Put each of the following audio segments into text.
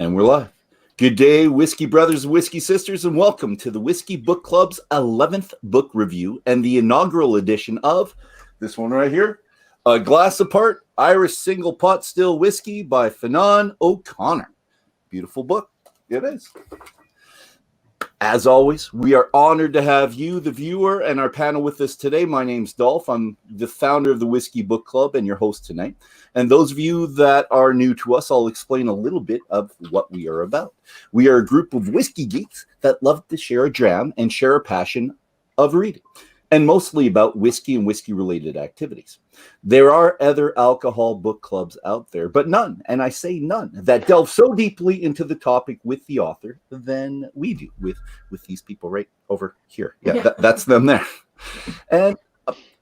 And we're live. Good day, Whiskey brothers and Whiskey sisters, and welcome to the Whiskey Book Club's 11th book review and the inaugural edition of this one right here, A Glass Apart, Irish Single Pot Still Whiskey by Fionnan O'Connor. Beautiful book. It is. As always, we are honored to have you, the viewer, and our panel with us today. My name's Dolph. I'm the founder of the Whiskey Book Club and your host tonight. And those of you that are new to us, I'll explain a little bit of what we are about. We are a group of whiskey geeks that love to share a dram and share a passion of reading, and mostly about whiskey and whiskey-related activities. There are other alcohol book clubs out there, but none, and I say none, that delve so deeply into the topic with the author than we do with these people right over here. Yeah, that's them there.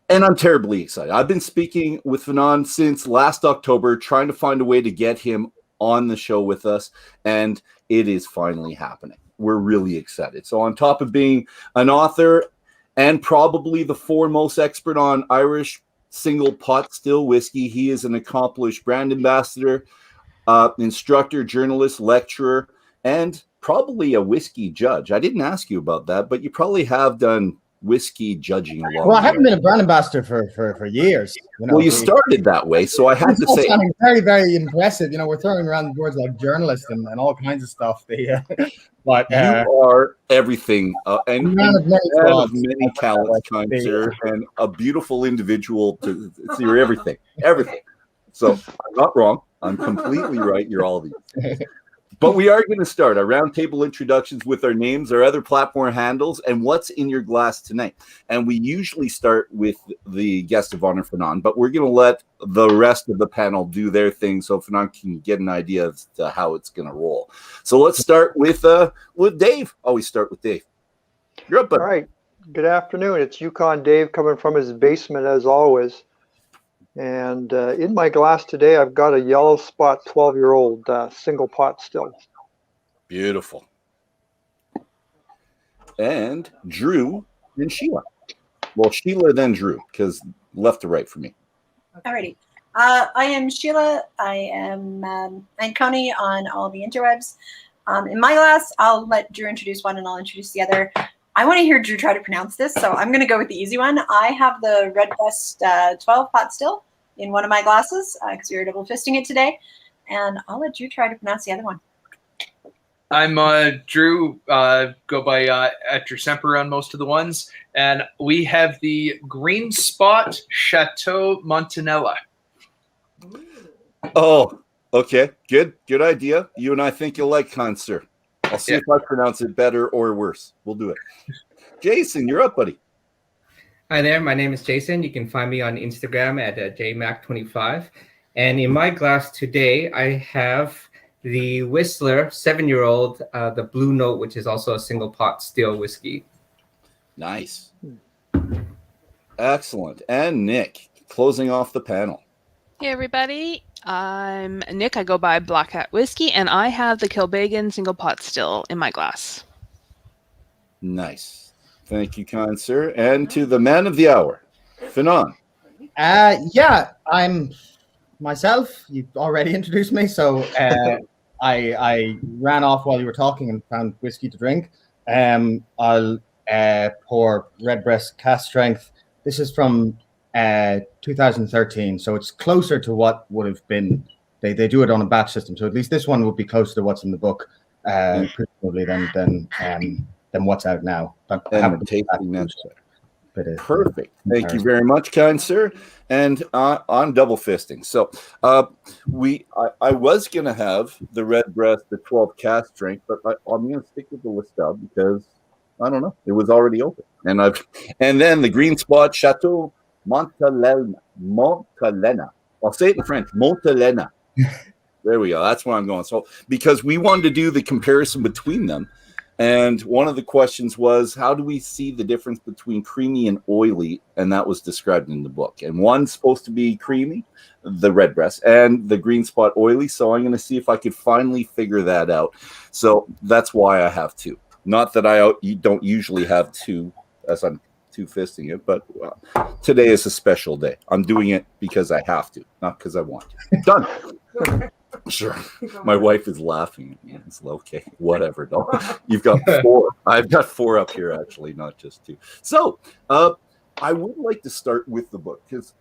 And I'm terribly excited. I've been speaking with Fionnan since last October, trying to find a way to get him on the show with us, and it is finally happening. We're really excited. So on top of being an author and probably the foremost expert on Irish single pot still whiskey, he is an accomplished brand ambassador, instructor, journalist, lecturer, and probably a whiskey judge. I didn't ask you about that, but you probably have done whiskey judging a lot. Well, I haven't been a brand ambassador for years. You know, well, you started that way, so I had to say, very, very impressive. You know, we're throwing around words like journalist and all kinds of stuff. But you are everything, and man of many talents, kind sir, and a beautiful individual. You're everything, everything. So I'm not wrong. I'm completely right. You're all these. But we are going to start our roundtable introductions with our names, our other platform handles, and what's in your glass tonight. And we usually start with the guest of honor, Fionnan, but we're going to let the rest of the panel do their thing so Fionnan can get an idea as to how it's going to roll. So let's start with Dave. Always start with Dave. You're up, buddy. All right. Good afternoon. It's Yukon Dave coming from his basement as always. And in my glass today, I've got a yellow spot 12-year-old single pot still. Beautiful. And Drew and Sheila. Well, Sheila then Drew, because left to right for me. Alrighty. I am Sheila. I am Anconi on all the interwebs. In my glass, I'll let Drew introduce one and I'll introduce the other. I want to hear Drew try to pronounce this, so I'm going to go with the easy one. I have the Redbreast 12 pot still in one of my glasses because we were double fisting it today, and I'll let Drew try to pronounce the other one. I'm Drew, go by at your Semper on most of the ones, and we have the Green Spot Chateau Montanella. Oh, okay, good idea. You and I think you'll like, kind sir. I'll see if I pronounce it better or worse. We'll do it. Jason, you're up, buddy. Hi there, my name is Jason. You can find me on Instagram at jmac25. And in my glass today, I have the Whistler 7-year-old, the Blue Note, which is also a single pot still whiskey. Nice. Excellent. And Nick, closing off the panel. Hey, everybody. I'm Nick. I go by Black Hat Whiskey, and I have the Kilbeggan single pot still in my glass. Nice. Thank you, kind sir. And to the man of the hour, Fionnan. Yeah, I'm myself. You already introduced me, so I ran off while you were talking and found whiskey to drink. I'll pour Redbreast Cask Strength. This is from 2013, so it's closer to what would have been. They do it on a batch system, so at least this one would be closer to what's in the book, presumably than what's out now. Perfect. Thank you very much, kind sir. And I'm double fisting. So I was going to have the Redbreast, the 12 cask strength, but I'm going to stick with the Listub because I don't know. It was already open. And then the Green Spot Chateau Montalena. I'll say it in French. Montalena. There we go. That's where I'm going. So because we wanted to do the comparison between them. And one of the questions was, how do we see the difference between creamy and oily? And that was described in the book. And one's supposed to be creamy, the Redbreast, and the Green Spot oily. So I'm going to see if I could finally figure that out. So that's why I have two. Not that I don't usually have two, as I'm two-fisting it, but today is a special day. I'm doing it because I have to, not because I want to. Done. Sure. My wife is laughing. It's okay. Whatever. No, you've got 4. I've got 4 up here, actually, not just 2. So, I would like to start with the book because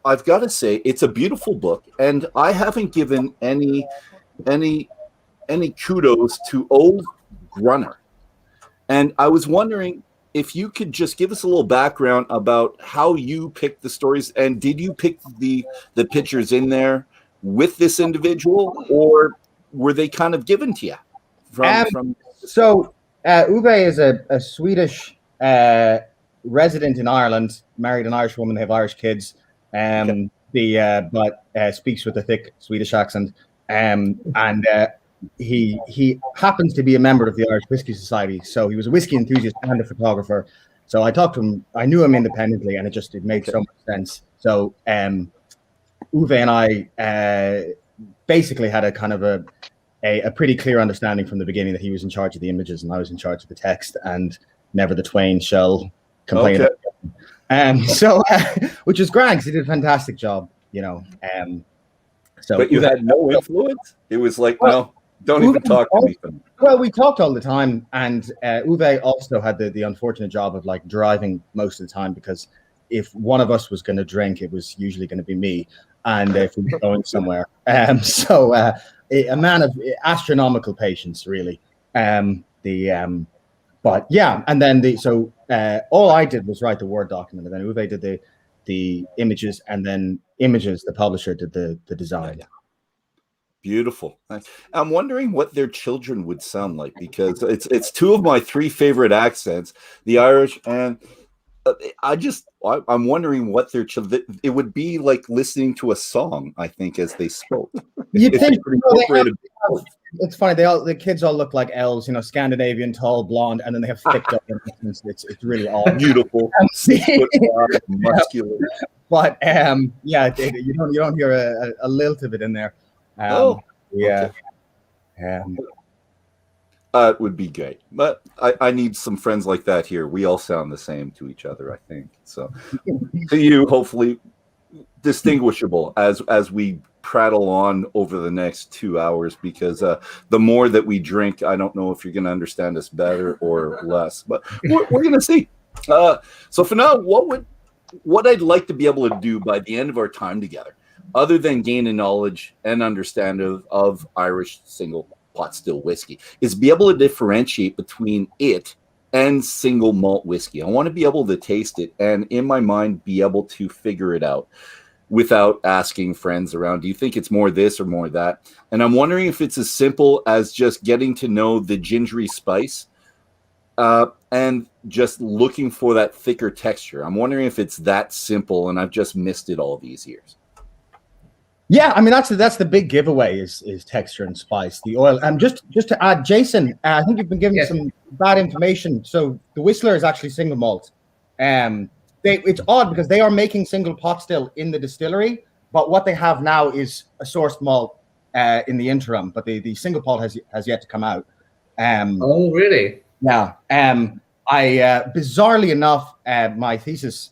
I've got to say it's a beautiful book, and I haven't given any kudos to old Grunner. And I was wondering if you could just give us a little background about how you picked the stories, and did you pick the pictures in there with this individual, or were they kind of given to you from So Uwe is a Swedish resident in Ireland, married an Irish woman, they have Irish kids, but speaks with a thick Swedish accent, and he happens to be a member of the Irish Whisky Society. So he was a whiskey enthusiast and a photographer. So I talked to him. I knew him independently, and it made so much sense. So Uwe and I basically had a kind of a pretty clear understanding from the beginning that he was in charge of the images and I was in charge of the text, and never the twain shall complain. Okay. So which is grand because he did a fantastic job, you know. So, but you Uwe had no influence. It was like, no. Don't even talk to me. Well, we talked all the time, and Uwe also had the unfortunate job of like driving most of the time, because if one of us was going to drink, it was usually going to be me, and if we were going somewhere. A man of astronomical patience, really. But yeah, and then all I did was write the Word document, and then Uwe did the images, and then Images, the publisher, did the design. Yeah. Beautiful. I'm wondering what their children would sound like, because it's 2 of my 3 favorite accents, the Irish, and I'm wondering what their children. It would be like listening to a song, I think, as they spoke. It's funny. The kids all look like elves, you know, Scandinavian, tall, blonde, and then they have thick up. It's really all beautiful, muscular. But you don't hear a lilt of it in there. Yeah. It would be great, but I need some friends like that here. We all sound the same to each other, I think. So, to you, hopefully, distinguishable as we prattle on over the next 2 hours, because the more that we drink, I don't know if you're going to understand us better or less, but we're going to see. So for now, what I'd like to be able to do by the end of our time together, other than gain a knowledge and understanding of Irish single pot still whiskey, is be able to differentiate between it and single malt whiskey. I want to be able to taste it and in my mind be able to figure it out without asking friends around, do you think it's more this or more that? And I'm wondering if it's as simple as just getting to know the gingery spice and just looking for that thicker texture. I'm wondering if it's that simple and I've just missed it all these years. Yeah, I mean that's the big giveaway is texture and spice, the oil. And just to add, Jason, I think you've been given some bad information. So the Whistler is actually single malt. It's odd because they are making single pot still in the distillery, but what they have now is a sourced malt in the interim. But the single pot has yet to come out. Oh, really? Yeah. I bizarrely enough, my thesis,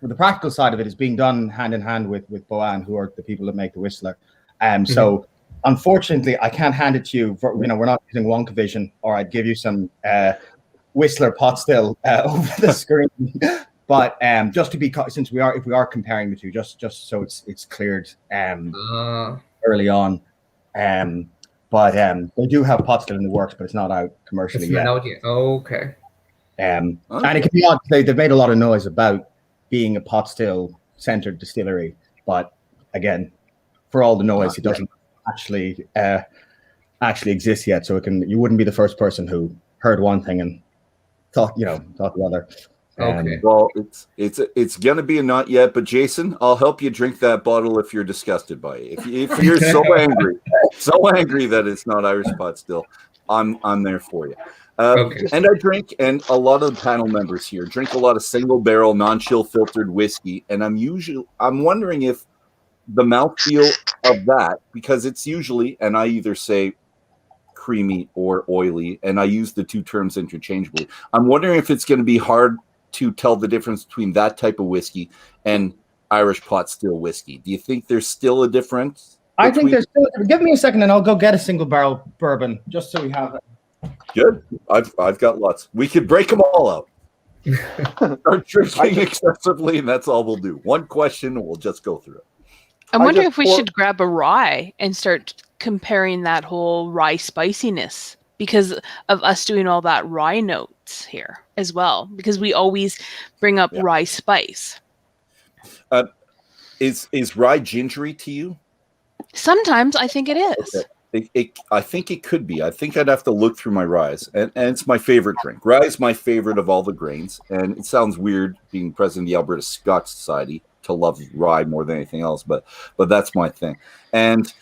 for the practical side of it, is being done hand in hand with Boan, who are the people that make the Whistler. So unfortunately, I can't hand it to you. We're not using Wonka Vision, or I'd give you some Whistler pot still over the screen. But just to be, since if we are comparing the two, just so it's cleared early on. But they do have pot still in the works, but it's not out commercially yet. Okay. And it can be odd. They've made a lot of noise about being a pot still centered distillery, but again, for all the noise, it doesn't actually exist yet. So you wouldn't be the first person who heard one thing and thought the other. Okay. Well, it's gonna be a not yet, but Jason, I'll help you drink that bottle if you're disgusted by it. If you're so angry that it's not Irish pot still, I'm there for you. And I drink, and a lot of the panel members here drink a lot of single barrel, non-chill filtered whiskey, and I'm wondering if the mouthfeel of that, because it's usually, and I either say creamy or oily, and I use the two terms interchangeably. I'm wondering if it's going to be hard to tell the difference between that type of whiskey and Irish pot still whiskey. Do you think there's still a difference? I think there's still, give me a second and I'll go get a single barrel bourbon just so we have it. Good. I've got lots. We could break them all out. Start drinking excessively, and that's all we'll do. One question, and we'll just go through it. I'm wondering if we should grab a rye and start comparing that whole rye spiciness because of us doing all that rye notes here as well, because we always bring up rye spice. Is rye gingery to you? Sometimes I think it is. Okay. I think it could be. I think I'd have to look through my ryes, and it's my favorite drink. Rye is my favorite of all the grains, and it sounds weird being president of the Alberta Scotch Society to love rye more than anything else, but that's my thing. And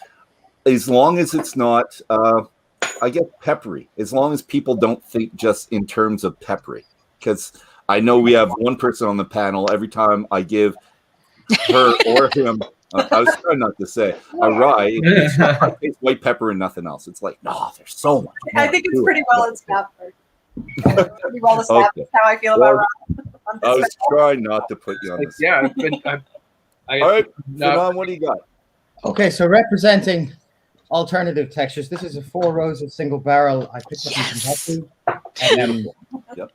as long as it's not, I guess, peppery, as long as people don't think just in terms of peppery, because I know we have one person on the panel, every time I give her or him, I was trying not to say a rye, it's white pepper and nothing else. It's like, no, there's so much. I think it's pretty well established. Pretty well established. Okay. How I feel about rye. I was trying not to put you on this. Yeah. All right, Fionnan, what do you got? Okay, so representing alternative textures, this is a 4 rows of single barrel. I picked up in Kentucky.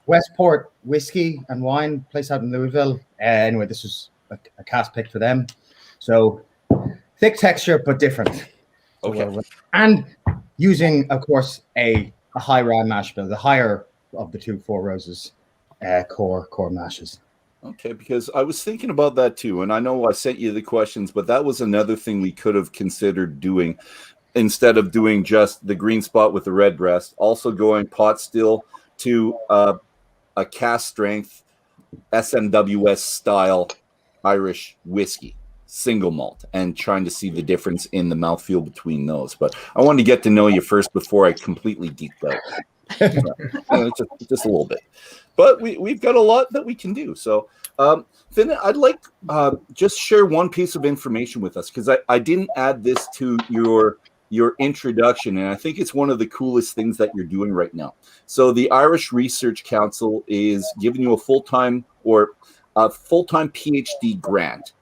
Westport whiskey and wine, place out in Louisville. Anyway, this was a cast pick for them. So thick texture, but different. Okay. And using, of course, a high rye mash bill, the higher of the two 4 roses core mashes. Okay, because I was thinking about that too, and I know I sent you the questions, but that was another thing we could have considered doing instead of doing just the green spot with the red breast, also going pot still to a cast strength SMWS style Irish whiskey, single malt, and trying to see the difference in the mouthfeel between those. But I wanted to get to know you first before I completely geeked out. Just a little bit. But we've got a lot that we can do. So, Fionnan, I'd like just share one piece of information with us, because I didn't add this to your introduction, and I think it's one of the coolest things that you're doing right now. So the Irish Research Council is giving you a full-time PhD grant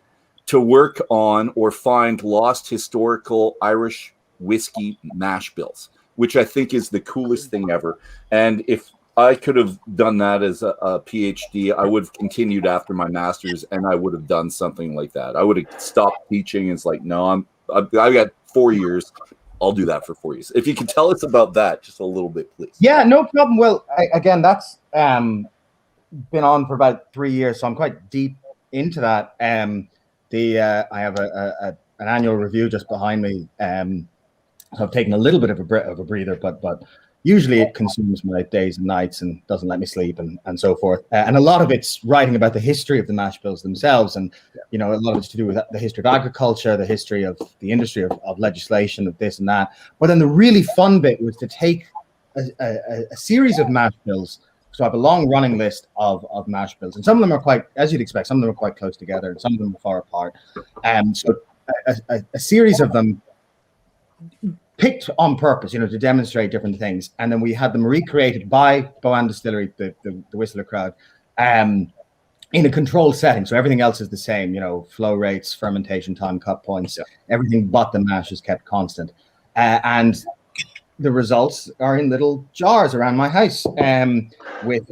to work on or find lost historical Irish whiskey mash bills, which I think is the coolest thing ever. And if I could have done that as a PhD, I would have continued after my master's, and I would have done something like that. I would have stopped teaching. And it's like, no, I've got 4 years. I'll do that for 4 years. If you could tell us about that just a little bit, please. Yeah, no problem. Well, again, that's been on for about 3 years, so I'm quite deep into that. I have an annual review just behind me. So I've taken a little bit of a breather, but usually it consumes my days and nights and doesn't let me sleep and so forth. And a lot of it's writing about the history of the mash bills themselves. And, a lot of it's to do with the history of agriculture, the history of the industry of legislation, of this and that. But then the really fun bit was to take a series of mash bills. So I have a long running list of mash bills. And some of them are quite, as you'd expect, some of them are quite close together and some of them are far apart. So a series of them picked on purpose, to demonstrate different things. And then we had them recreated by Boan Distillery, the Whistler crowd, in a controlled setting. So everything else is the same, flow rates, fermentation time, cut points, everything but the mash is kept constant. And the results are in little jars around my house with,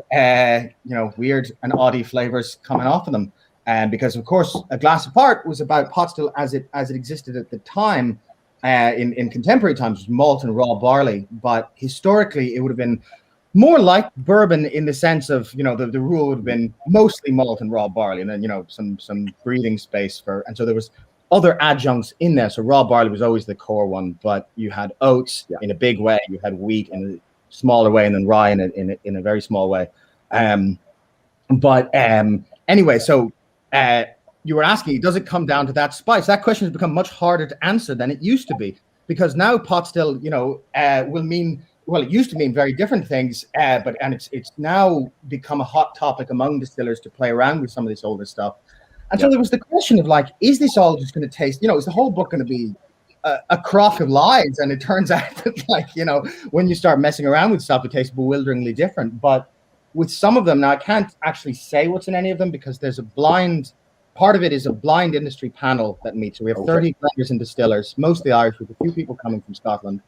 weird and oddie flavors coming off of them. Because, of course, A Glass Apart was about pot still as it existed at the time. In contemporary times, was malt and raw barley, but historically it would have been more like bourbon in the sense of, the rule would have been mostly malt and raw barley, and then, some breathing space and so there was other adjuncts in there. So raw barley was always the core one, but you had oats in a big way, you had wheat in a smaller way, and then rye in a very small way. Anyway, so you were asking, does it come down to that spice? That question has become much harder to answer than it used to be, because now pot still, will mean, well, it used to mean very different things, but it's now become a hot topic among distillers to play around with some of this older stuff. And so there was the question of is this all just going to taste, is the whole book going to be a crock of lies? And it turns out that when you start messing around with stuff, it tastes bewilderingly different. But with some of them, now I can't actually say what's in any of them because there's a blind part of it is a blind industry panel that meets. So we have 30 blenders and distillers, mostly Irish, with a few people coming from Scotland.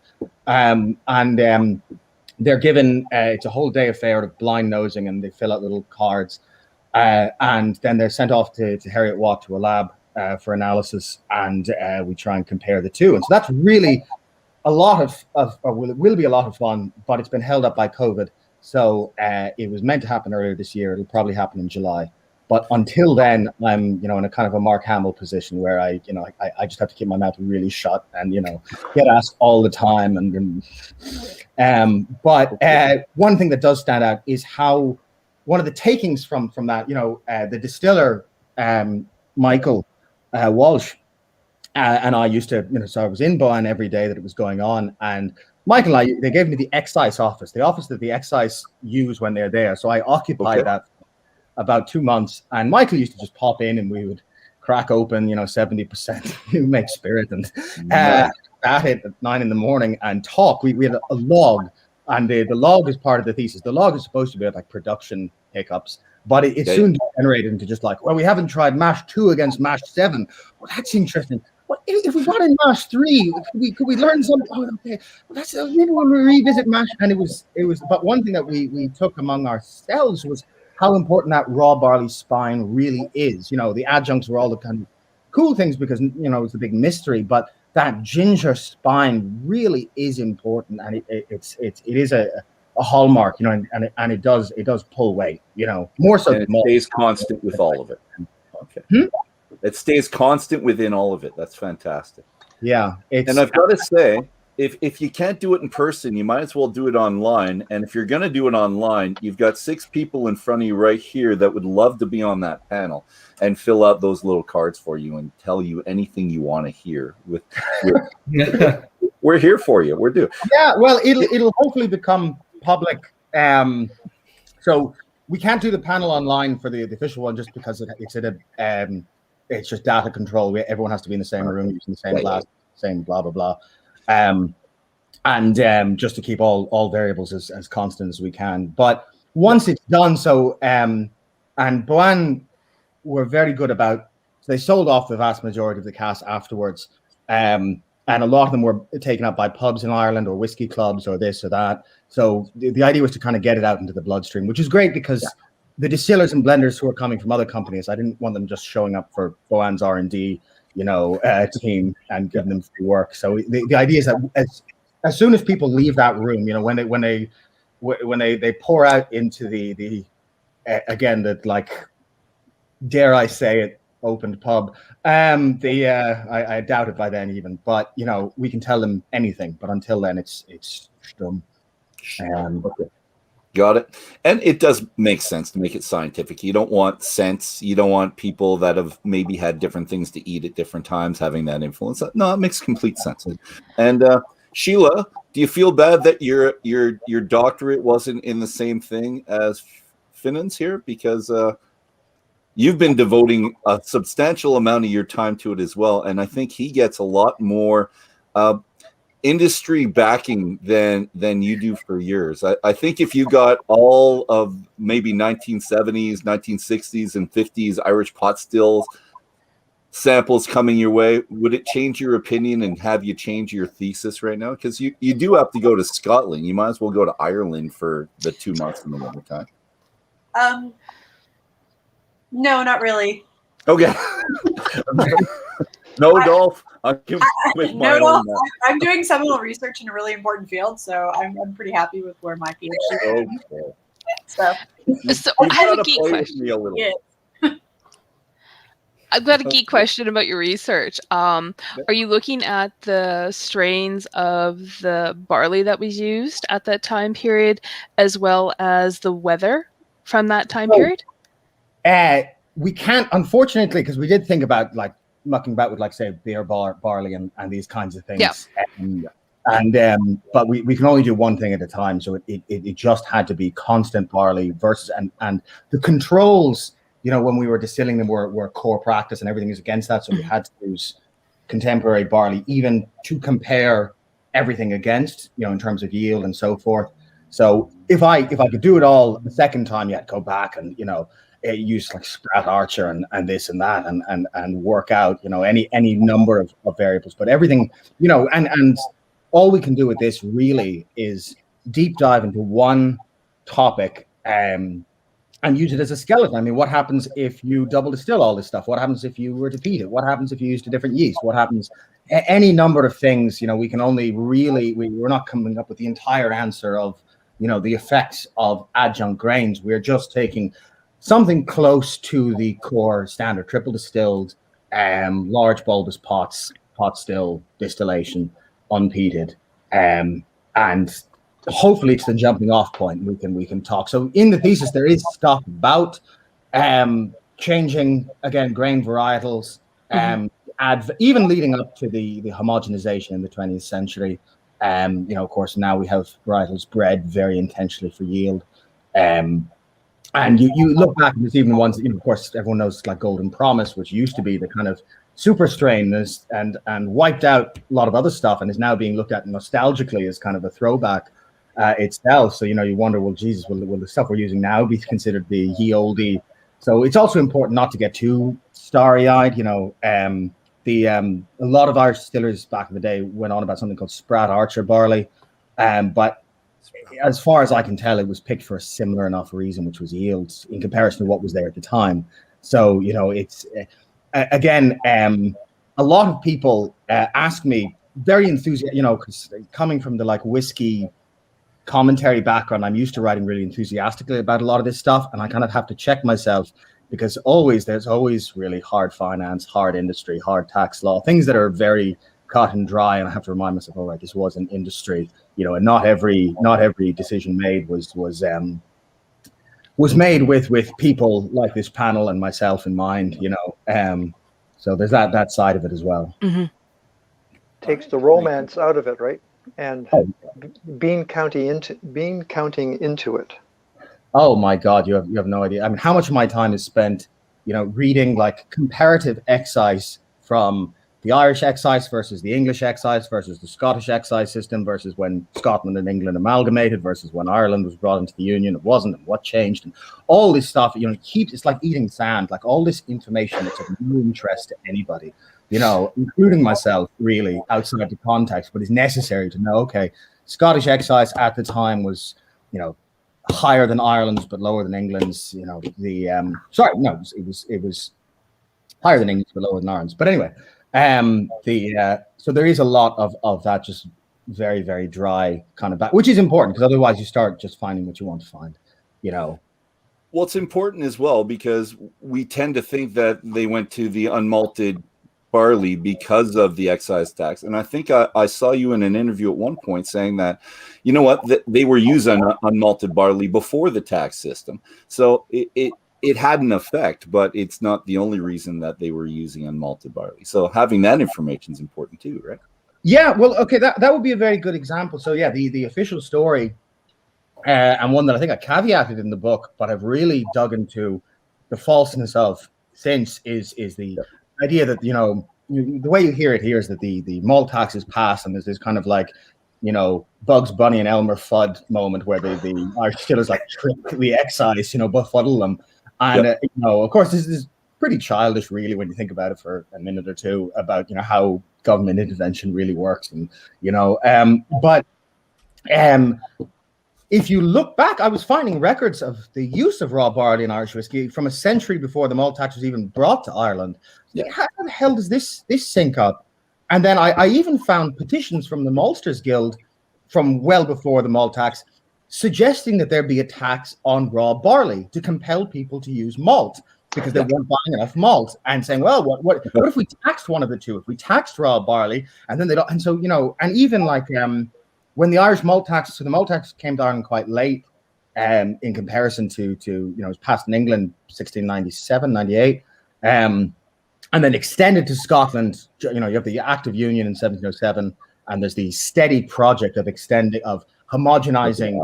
They're given, it's a whole day affair of blind nosing, and they fill out little cards. And then they're sent off to Heriot Watt to a lab for analysis, and we try and compare the two. And so that's really a lot it will be a lot of fun, but it's been held up by COVID. So it was meant to happen earlier this year. It'll probably happen in July. But until then, I'm, in a kind of a Mark Hamill position where I just have to keep my mouth really shut and, get asked all the time. But one thing that does stand out is how one of the takings from that, the distiller, Michael Walsh, and I used to, so I was in Bohan every day that it was going on. And Michael and I, they gave me the excise office, the office that the excise use when they're there. So I occupied that about 2 months, and Michael used to just pop in and we would crack open 70% make spirit and at it at 9 a.m. and talk. We had a log, and the log is part of the thesis. The log is supposed to be like production hiccups, but it soon generated into just like, well, we haven't tried mash 2 against mash 7. Well, that's interesting. Well, if we got in mash 3, could we learn something? Oh, okay, well, that's maybe when we revisit mash. And it was. But one thing that we took among ourselves was how important that raw barley spine really is. The adjuncts were all the kind of cool things because it's a big mystery, but that ginger spine really is important, and it is a hallmark, and it does pull weight, more so. And it stays constant with all of it. Okay. It stays constant within all of it. That's fantastic. Yeah. And I've got to say, if you can't do it in person, you might as well do it online. And if you're going to do it online, you've got 6 people in front of you right here that would love to be on that panel and fill out those little cards for you and tell you anything you want to hear. We're here for you. We're due. Yeah, well, it'll hopefully become public. So we can't do the panel online for the official one just because it's just data control. Everyone has to be in the same room using the same glass, same blah blah blah. And just to keep all variables as constant as we can. But once it's done, and Bohan were very good about, so they sold off the vast majority of the cast afterwards. And a lot of them were taken up by pubs in Ireland or whiskey clubs or this or that. So the idea was to kind of get it out into the bloodstream, which is great because the distillers and blenders who are coming from other companies, I didn't want them just showing up for Bohan's R&D team and giving them free work. So the idea is that as soon as people leave that room, when they pour out into the like, dare I say it, opened pub, I doubt it by then even, but we can tell them anything, but until then it's stum. Got it. And it does make sense to make it scientific. You don't want scents. You don't want people that have maybe had different things to eat at different times having that influence. No, it makes complete sense. And Sheila, do you feel bad that your doctorate wasn't in the same thing as Fionnan's here? Because you've been devoting a substantial amount of your time to it as well. And I think he gets a lot more industry backing than you do for yours. I think if you got all of maybe 1970s, 1960s, and 50s Irish pot stills samples coming your way, would it change your opinion and have you change your thesis right now? Because you do have to go to Scotland. You might as well go to Ireland for the 2 months in the winter time. No, not really. Okay. No, Dolph. I'm doing seminal research in a really important field, so I'm pretty happy with where my PhD is. Okay. So I have a geek question. I've got a geek question about your research. Are you looking at the strains of the barley that was used at that time period, as well as the weather from that time period? We can't, unfortunately, because we did think about like mucking about with, like, say, beer barley and these kinds of things. Yeah. But we can only do one thing at a time. So it just had to be constant barley versus and the controls, when we were distilling them were core practice and everything is against that. So we had to use contemporary barley even to compare everything against, in terms of yield and so forth. So if I could do it all the second time, go back and use like Sprat Archer and this and that and work out, you know, any number of variables. But everything, you know, and all we can do with this really is deep dive into one topic and use it as a skeleton. I mean, what happens if you double distill all this stuff? What happens if you were to peat it? What happens if you used a different yeast? What happens? Any number of things, you know, we can only really, we're not coming up with the entire answer of, you know, the effects of adjunct grains. We're just taking something close to the core standard triple distilled, large bulbous pot still distillation, unpeated, and hopefully it's the jumping off point. We can talk. So in the thesis there is stuff about changing again grain varietals, even leading up to the homogenization in the 20th century. You know, of course, now we have varietals bred very intentionally for yield. And you look back and there's even ones that, you know, of course, everyone knows like Golden Promise, which used to be the kind of super strain and wiped out a lot of other stuff and is now being looked at nostalgically as kind of a throwback itself. So, you know, you wonder, well, Jesus, will the stuff we're using now be considered the ye olde? So it's also important not to get too starry-eyed. You know, a lot of Irish distillers back in the day went on about something called Sprat Archer barley, but as far as I can tell, it was picked for a similar enough reason, which was yields in comparison to what was there at the time. So, you know, it's again, a lot of people ask me very enthusiastic, you know, because coming from the like whiskey commentary background, I'm used to writing really enthusiastically about a lot of this stuff, and I kind of have to check myself because there's always really hard finance, hard industry, hard tax law, things that are very cut and dry, and I have to remind myself, all right, this was an industry, you know, and not every decision made was made with people like this panel and myself in mind, you know. So there's that side of it as well. Takes the romance out of it, right? And bean counting into it. Oh my God, you have no idea. I mean, how much of my time is spent, you know, reading like comparative excise from the Irish excise versus the English excise versus the Scottish excise system versus when Scotland and England amalgamated versus when Ireland was brought into the Union, it wasn't, and what changed, and all this stuff, you know, it's like eating sand, like all this information that's of no interest to anybody, you know, including myself, really, outside the context, but it's necessary to know, okay, Scottish excise at the time was, you know, higher than Ireland's, but lower than England's, you know, it was higher than England's, but lower than Ireland's. But anyway, so there is a lot of that just very, very dry kind of back, which is important because otherwise you start just finding what you want to find, you know. Well, it's important as well because we tend to think that they went to the unmalted barley because of the excise tax. And I think I saw you in an interview at one point saying that, you know what, they were using unmalted barley before the tax system. So it had an effect, but it's not the only reason that they were using unmalted barley. So having that information is important too, right? Yeah, well, okay, that would be a very good example. So yeah, the official story, and one that I think I caveated in the book, but I've really dug into the falseness of since is the idea that, you know, the way you hear it here is that the malt tax is passed, and there's this kind of like, you know, Bugs Bunny and Elmer Fudd moment where the Irish distillers like trick the excise, you know, befuddle them. And, you know, of course, this is pretty childish, really, when you think about it for a minute or two about, you know, how government intervention really works. And, you know, but if you look back, I was finding records of the use of raw barley in Irish whiskey from a century before the malt tax was even brought to Ireland. Yeah. How the hell does this sync up? And then I even found petitions from the Maltsters Guild from well before the malt tax suggesting that there be a tax on raw barley to compel people to use malt because they weren't buying enough malt, and saying, well, what if we taxed one of the two? If we taxed raw barley, and then they don't, and so, you know, and even like when the Irish malt tax, so the malt tax came to Ireland quite late in comparison to you know, it was passed in England 1697, 98, and then extended to Scotland. You know, you have the Act of Union in 1707, and there's the steady project of homogenizing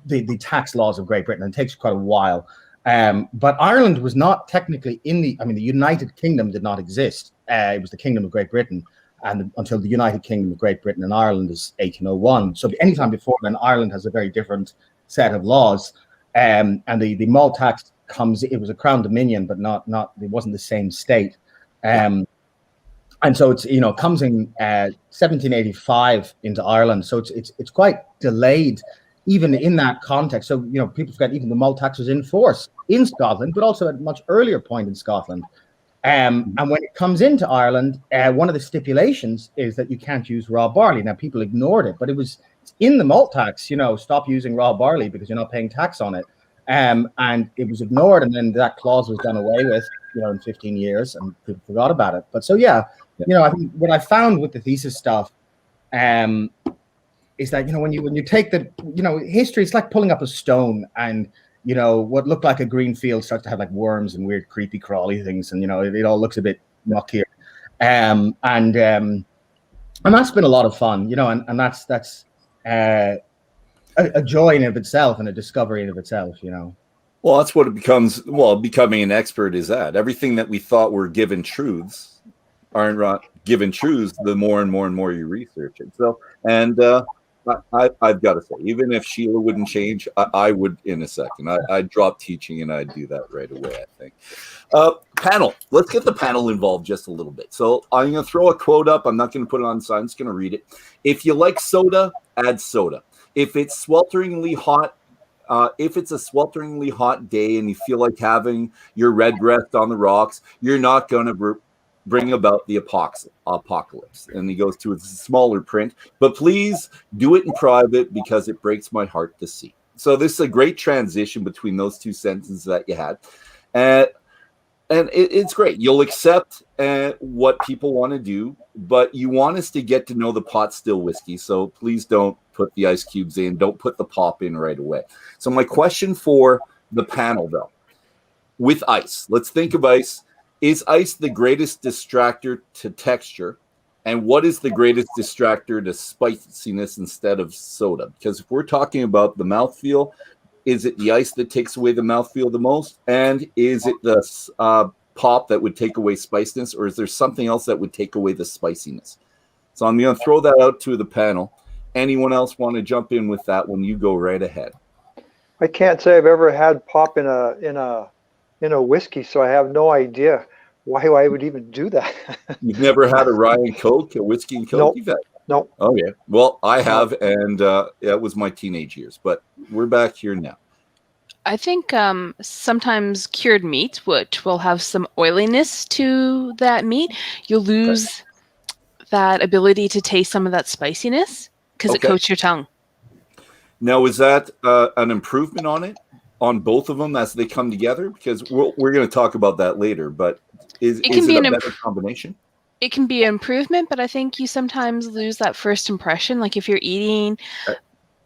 the tax laws of Great Britain, and it takes quite a while. But Ireland was not technically the United Kingdom did not exist. It was the Kingdom of Great Britain, and until the United Kingdom of Great Britain and Ireland is 1801. So anytime before then, Ireland has a very different set of laws. And the malt tax comes. It was a Crown Dominion, but not. It wasn't the same state. And so it's comes in 1785 into Ireland. So it's quite delayed, even in that context. So people forget even the malt tax was in force in Scotland, but also at a much earlier point in Scotland. And when it comes into Ireland, one of the stipulations is that you can't use raw barley. Now people ignored it, but it was in the malt tax. Stop using raw barley because you're not paying tax on it. And it was ignored, and then that clause was done away with, in 15 years, and people forgot about it. But so I think what I found with the thesis stuff is that when you take the history, it's like pulling up a stone, and what looked like a green field starts to have like worms and weird creepy crawly things, and it all looks a bit muckier. And that's been a lot of fun, and that's a joy in of itself and a discovery in of itself, Well, that's what it becomes. Well, becoming an expert is that everything that we thought were given truths aren't given truths. The more and more and more you research it. So, and I've got to say, even if Sheila wouldn't change, I would in a second. I'd drop teaching and I'd do that right away, I think. Panel. Let's get the panel involved just a little bit. So I'm going to throw a quote up. I'm not going to put it on the side. I'm just going to read it. If you like soda, add soda. If it's swelteringly hot, if it's a swelteringly hot day and you feel like having your redbreast on the rocks, you're not going to bring about the apocalypse. And he goes to a smaller print, but please do it in private because it breaks my heart to see. So this is a great transition between those two sentences that you had. And it's great. You'll accept what people want to do, but you want us to get to know the pot still whiskey. So please don't put the ice cubes in. Don't put the pop in right away. So my question for the panel, though, with ice, let's think of ice. Is ice the greatest distractor to texture? And what is the greatest distractor to spiciness instead of soda? Because if we're talking about the mouthfeel, is it the ice that takes away the mouthfeel the most? And is it the pop that would take away spiciness? Or is there something else that would take away the spiciness? So I'm going to throw that out to the panel. Anyone else want to jump in with that one? You go right ahead. I can't say I've ever had pop in a whiskey, so I have no idea why I would even do that. You've never had a rye and Coke, a whiskey and Coke? Nope. No. Okay. Well, I have, and that was my teenage years, but we're back here now. I think sometimes cured meat, which will have some oiliness to that meat, you'll lose that ability to taste some of that spiciness because it coats your tongue. Now, is that an improvement on it, on both of them as they come together? Because we're going to talk about that later, but is it a better combination? It can be an improvement, but I think you sometimes lose that first impression. Like if you're eating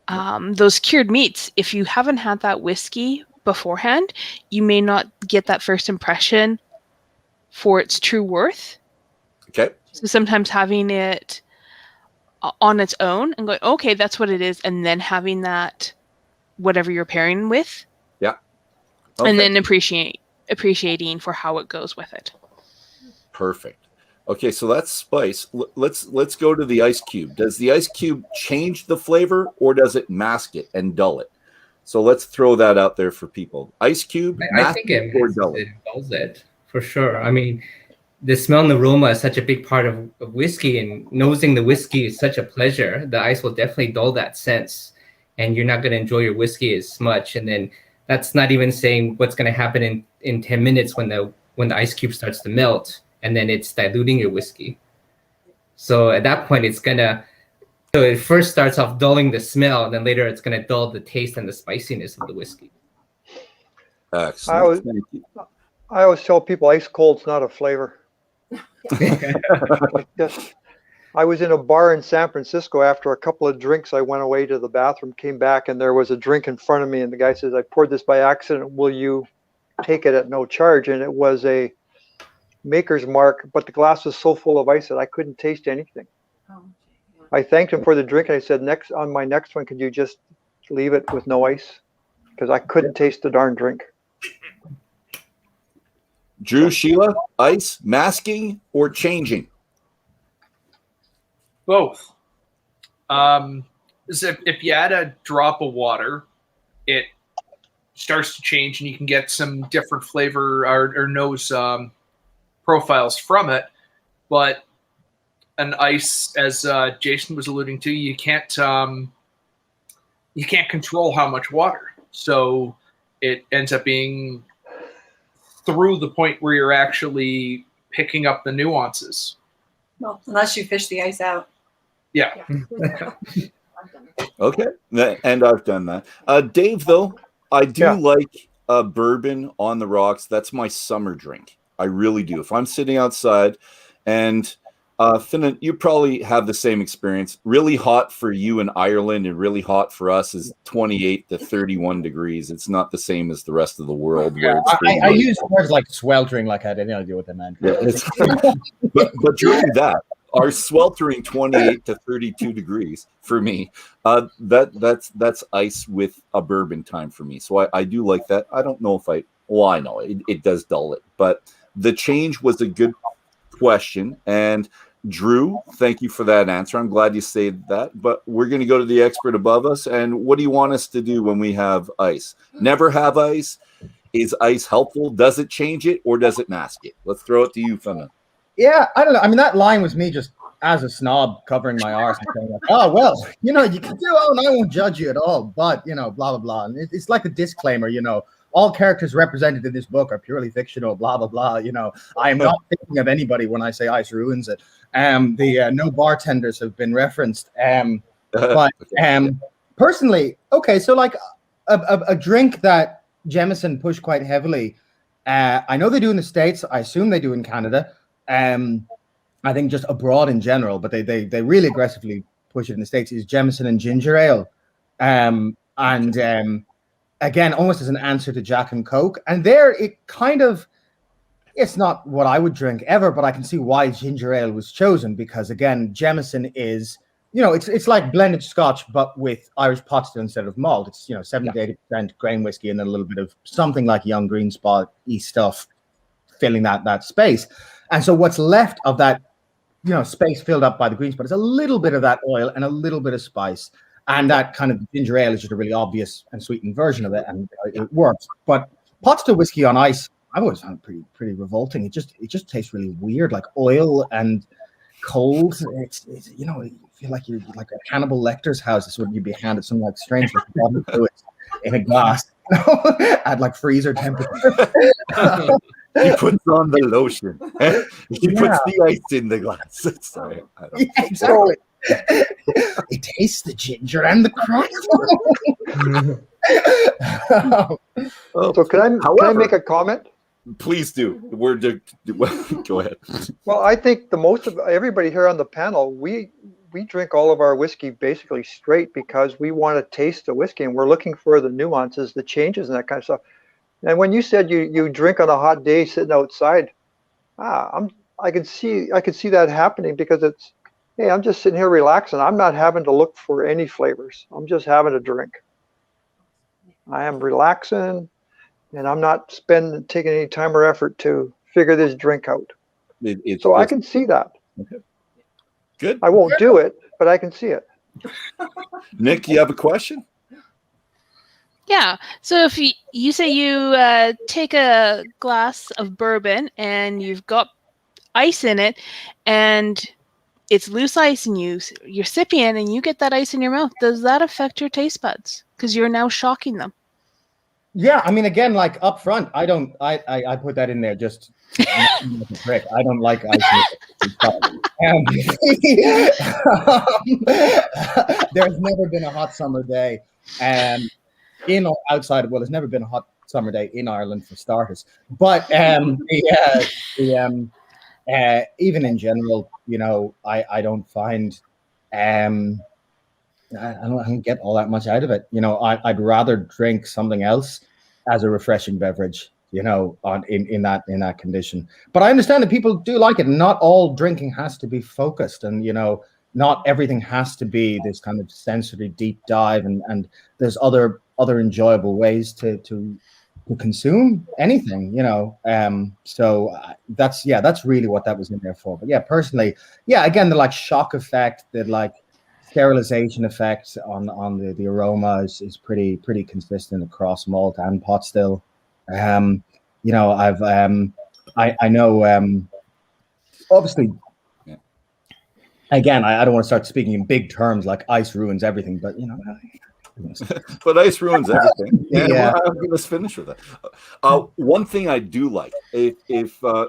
those cured meats, if you haven't had that whiskey beforehand, you may not get that first impression for its true worth. Okay. So sometimes having it on its own and going, okay, that's what it is, and then having that whatever you're pairing with. Yeah. Okay. And then appreciating for how it goes with it. Perfect. Okay, so that's spice. Let's go to the ice cube. Does the ice cube change the flavor or does it mask it and dull it? So let's throw that out there for people. Ice cube, I think it dulls it for sure. I mean, the smell and aroma is such a big part of whiskey, and nosing the whiskey is such a pleasure. The ice will definitely dull that sense, and you're not going to enjoy your whiskey as much. And then that's not even saying what's going to happen in 10 minutes when the ice cube starts to melt. And then it's diluting your whiskey. So at that point, so it first starts off dulling the smell, and then later it's going to dull the taste and the spiciness of the whiskey. Excellent. I always tell people ice cold's not a flavor. I was in a bar in San Francisco. After a couple of drinks, I went away to the bathroom, came back, and there was a drink in front of me. And the guy says, "I poured this by accident. Will you take it at no charge?" And it was a Maker's Mark, but the glass was so full of ice that I couldn't taste anything. I thanked him for the drink, and I said, on my next one, could you just leave it with no ice? Because I couldn't taste the darn drink. Drew, Sheila, ice, masking, or changing? Both. So if you add a drop of water, it starts to change, and you can get some different flavor or nose profiles from it. But an ice, as Jason was alluding to, you can't control how much water, so it ends up being through the point where you're actually picking up the nuances. Well, unless you fish the ice out. Yeah. Okay, and I've done that. Dave, though, I do like bourbon on the rocks. That's my summer drink. I really do. If I'm sitting outside, and Fionnan, you probably have the same experience. Really hot for you in Ireland and really hot for us is 28 to 31 degrees. It's not the same as the rest of the world. Where it's I use words like sweltering like I had anything to do with them, man. Yeah, but during that, our sweltering 28 to 32 degrees for me, that's ice with a bourbon time for me. So I do like that. I don't know if I know it does dull it, but the change was a good question. And Drew, thank you for that answer. I'm glad you said that. But we're going to go to the expert above us. And what do you want us to do when we have ice? Never have ice? Is ice helpful? Does it change it or does it mask it? Let's throw it to you, Fionnan. Yeah, I don't know. I mean, that line was me just as a snob covering my arse and saying, like, oh, well, you can do and I won't judge you at all. But, blah, blah, blah. And it's like a disclaimer, all characters represented in this book are purely fictional, blah, blah, blah. I am not thinking of anybody when I say ice ruins it. The no bartenders have been referenced. But personally, okay, so like a drink that Jameson pushed quite heavily, I know they do in the States. I assume they do in Canada. I think just abroad in general, but they really aggressively push it in the States, is Jameson and ginger ale. Again, almost as an answer to Jack and Coke. And there it's not what I would drink ever, but I can see why ginger ale was chosen because, again, Jameson is, it's like blended Scotch, but with Irish pot still instead of malt. It's, 70 to 80% grain whiskey and then a little bit of something like young green spot-y stuff filling that space. And so what's left of that, space filled up by the green spot is a little bit of that oil and a little bit of spice. And that kind of ginger ale is just a really obvious and sweetened version of it, and it works. But pot still whiskey on ice, I've always found pretty revolting. It just tastes really weird, like oil and cold. It's you feel like you're like at Hannibal Lecter's house. It's when you'd be handed some like strange body fluids in a glass at like freezer temperature. He puts on the lotion. He puts the ice in the glass. Sorry, exactly. It tastes the ginger and the crust. So can I make a comment? Please do. Go ahead. Well, I think most of everybody here on the panel, we drink all of our whiskey basically straight because we want to taste the whiskey and we're looking for the nuances, the changes, and that kind of stuff. And when you said you drink on a hot day sitting outside, I could see that happening because it's, hey, I'm just sitting here relaxing. I'm not having to look for any flavors. I'm just having a drink. I am relaxing, and I'm not taking any time or effort to figure this drink out. I can see that. Okay. Good. I won't do it, but I can see it. Nick, you have a question? Yeah. So if you say you take a glass of bourbon and you've got ice in it, and it's loose ice, and you're sipping it, and you get that ice in your mouth, does that affect your taste buds? Because you're now shocking them. Yeah, I mean, again, like up front, I put that in there just like a prick. I don't like ice. There's never been a hot summer day, there's never been a hot summer day in Ireland for starters. But even in general, I don't find I don't get all that much out of it. I'd rather drink something else as a refreshing beverage, in that condition. But I understand that people do like it. Not all drinking has to be focused, and not everything has to be this kind of sensory deep dive. And there's other enjoyable ways to consume anything, so that's really what that was in there for. But personally, again, the like shock effect, the like sterilization effect on the aroma is pretty consistent across malt and pot still. You know, I know obviously. Again, I don't want to start speaking in big terms like ice ruins everything, but you know. But ice ruins everything. And Yeah. let's finish with that. One thing I do like, if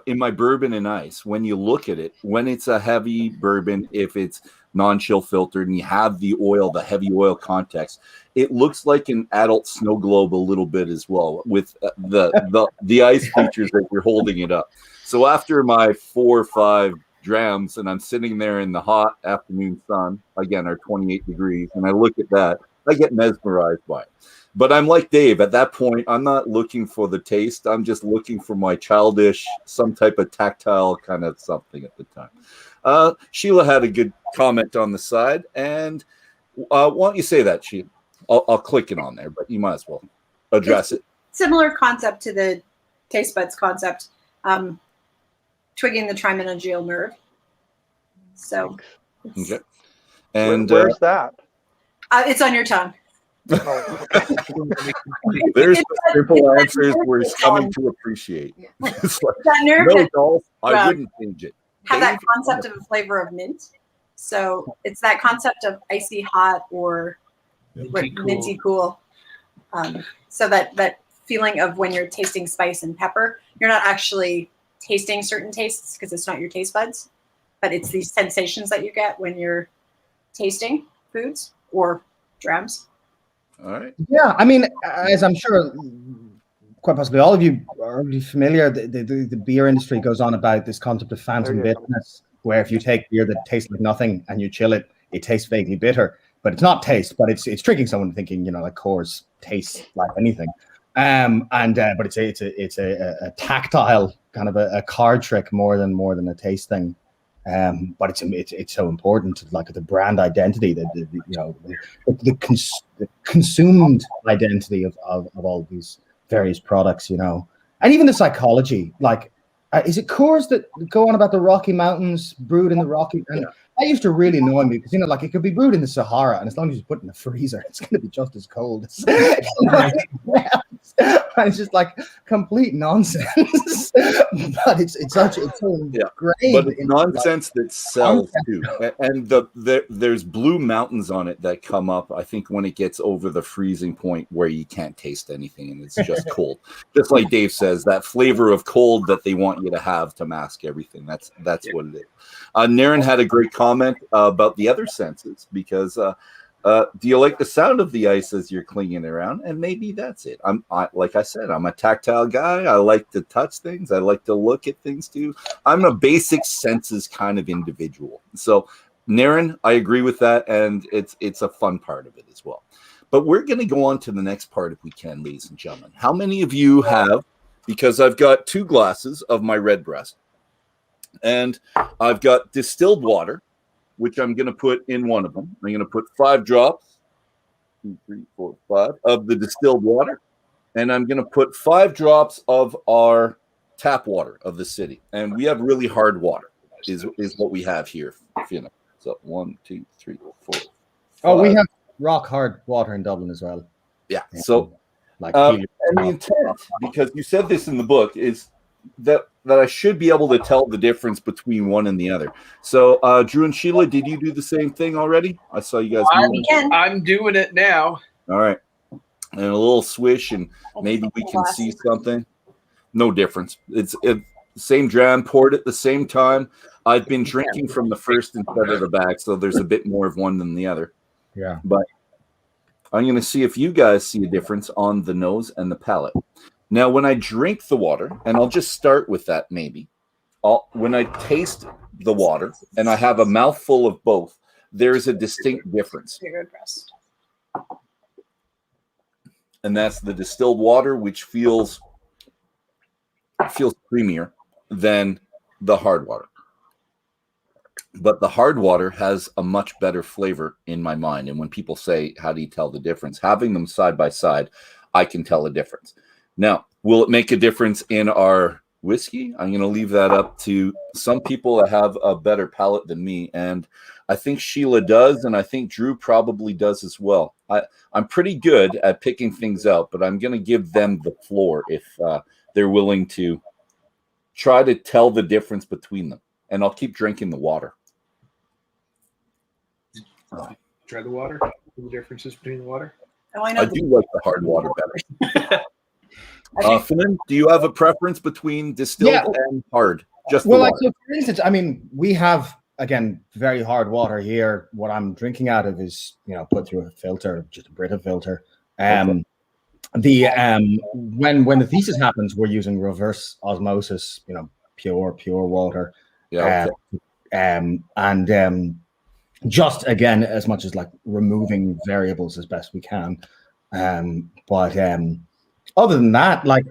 in my bourbon and ice, when you look at it, when it's a heavy bourbon, if it's non-chill filtered and you have the oil, the heavy oil context, it looks like an adult snow globe a little bit as well with the ice features that you're holding it up. So after my 4 or 5 drams and I'm sitting there in the hot afternoon sun, again, our 28 degrees, and I look at that, I get mesmerized by it. But I'm like Dave, at that point, I'm not looking for the taste. I'm just looking for my childish, some type of tactile kind of something at the time. Sheila had a good comment on the side, and why don't you say that, Sheila? I'll click it on there, but you might as well address it. Similar concept to the taste buds concept, twigging the trimeningeal nerve. So, Okay. And where's that? it's on your tongue. Oh, okay. there's It's the simple that answers nerve we're that's coming on- to appreciate. Yeah. It's like, That nerve no, has, Dolph, I wouldn't change it. have that Dave, concept of a flavor of mint. So it's that concept of icy hot or minty cool. So that feeling of when you're tasting spice and pepper, you're not actually tasting certain tastes because it's not your taste buds, but it's these sensations that you get when you're tasting foods or drams. All right. Yeah, I mean, as I'm sure quite possibly all of you are already familiar, the beer industry goes on about this concept of phantom There you go. bitterness, where if you take beer that tastes like nothing and you chill it, it tastes vaguely bitter, but it's not taste, but it's tricking someone thinking, you know, like Coors tastes like anything. But it's a tactile kind of a card trick more than a taste thing. But it's so important to like the brand identity, the consumed identity of all these various products, you know, and even the psychology. Like, is it Coors that go on about the Rocky Mountains brewed in the Rocky? And that used to really annoy me because, you know, like it could be brewed in the Sahara, and as long as you put it in the freezer, it's going to be just as cold. And it's just like complete nonsense. But it's so great. But it's nonsense that sells too. And there's blue mountains on it that come up, I think, when it gets over the freezing point where you can't taste anything and it's just cold. Just like Dave says, that flavor of cold that they want you to have to mask everything. That's what it is. Naren had a great comment about the other senses because do you like the sound of the ice as you're clinging around? And maybe that's it. Like I said, I'm a tactile guy. I like to touch things. I like to look at things too. I'm a basic senses kind of individual. So, Naren, I agree with that, and it's a fun part of it as well. But we're going to go on to the next part if we can, ladies and gentlemen. How many of you have? Because I've got 2 glasses of my Redbreast, and I've got distilled water, which I'm going to put in one of them. I'm going to put 5 drops, 2, 3, 4, 5 of the distilled water. And I'm going to put 5 drops of our tap water of the city. And we have really hard water is what we have here. Fionnan. So 1, 2, 3, 4, 5. Oh, we have rock hard water in Dublin as well. Yeah. So, like, and the intent, because you said this in the book, is that I should be able to tell the difference between one and the other. So, Drew and Sheila, did you do the same thing already? I saw you guys. I'm doing it now. All right. And a little swish, and maybe we can see something. No difference. It's same dram, poured at the same time. I've been drinking from the first instead of the back, so there's a bit more of one than the other. Yeah. But I'm going to see if you guys see a difference on the nose and the palate. Now, when I drink the water, and I'll just start with that maybe, when I taste the water and I have a mouthful of both, there is a distinct difference. And that's the distilled water, which feels creamier than the hard water. But the hard water has a much better flavor in my mind. And when people say, how do you tell the difference? Having them side by side, I can tell a difference. Now, will it make a difference in our whiskey? I'm going to leave that up to some people that have a better palate than me. And I think Sheila does, and I think Drew probably does as well. I'm pretty good at picking things out, but I'm going to give them the floor if they're willing to try to tell the difference between them. And I'll keep drinking the water. Try the water. The differences between the water. Oh, I know. I do like the hard water better. Fionnan, do you have a preference between distilled and hard? Just well, the like, water. so for instance, I mean, we have, again, very hard water here. What I'm drinking out of is, put through a filter, just a Brita filter. Okay. When the thesis happens, we're using reverse osmosis, pure water. Yeah. Okay. Just again, as much as like removing variables as best we can. But other than that, like,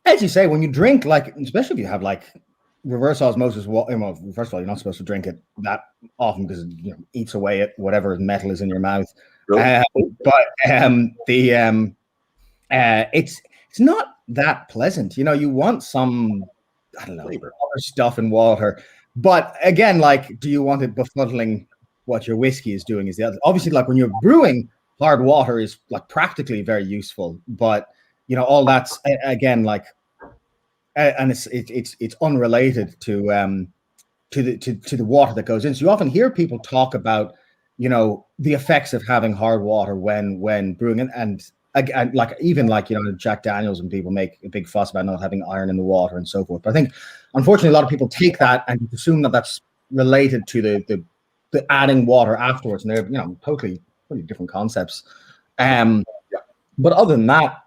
as you say, when you drink, like, especially if you have like reverse osmosis, well, first of all, you're not supposed to drink it that often because it eats away at whatever metal is in your mouth. Really? It's not that pleasant. You want some, I don't know, other stuff in water. But again, like, do you want it befuddling what your whiskey is doing? Is the other. Obviously, like when you're brewing, hard water is like practically very useful. But all that's again like, and it's unrelated to the water that goes in. So you often hear people talk about the effects of having hard water when brewing, and like even like Jack Daniels, and people make a big fuss about not having iron in the water and so forth. But I think unfortunately a lot of people take that and assume that that's related to the adding water afterwards, and they're totally different concepts. But other than that,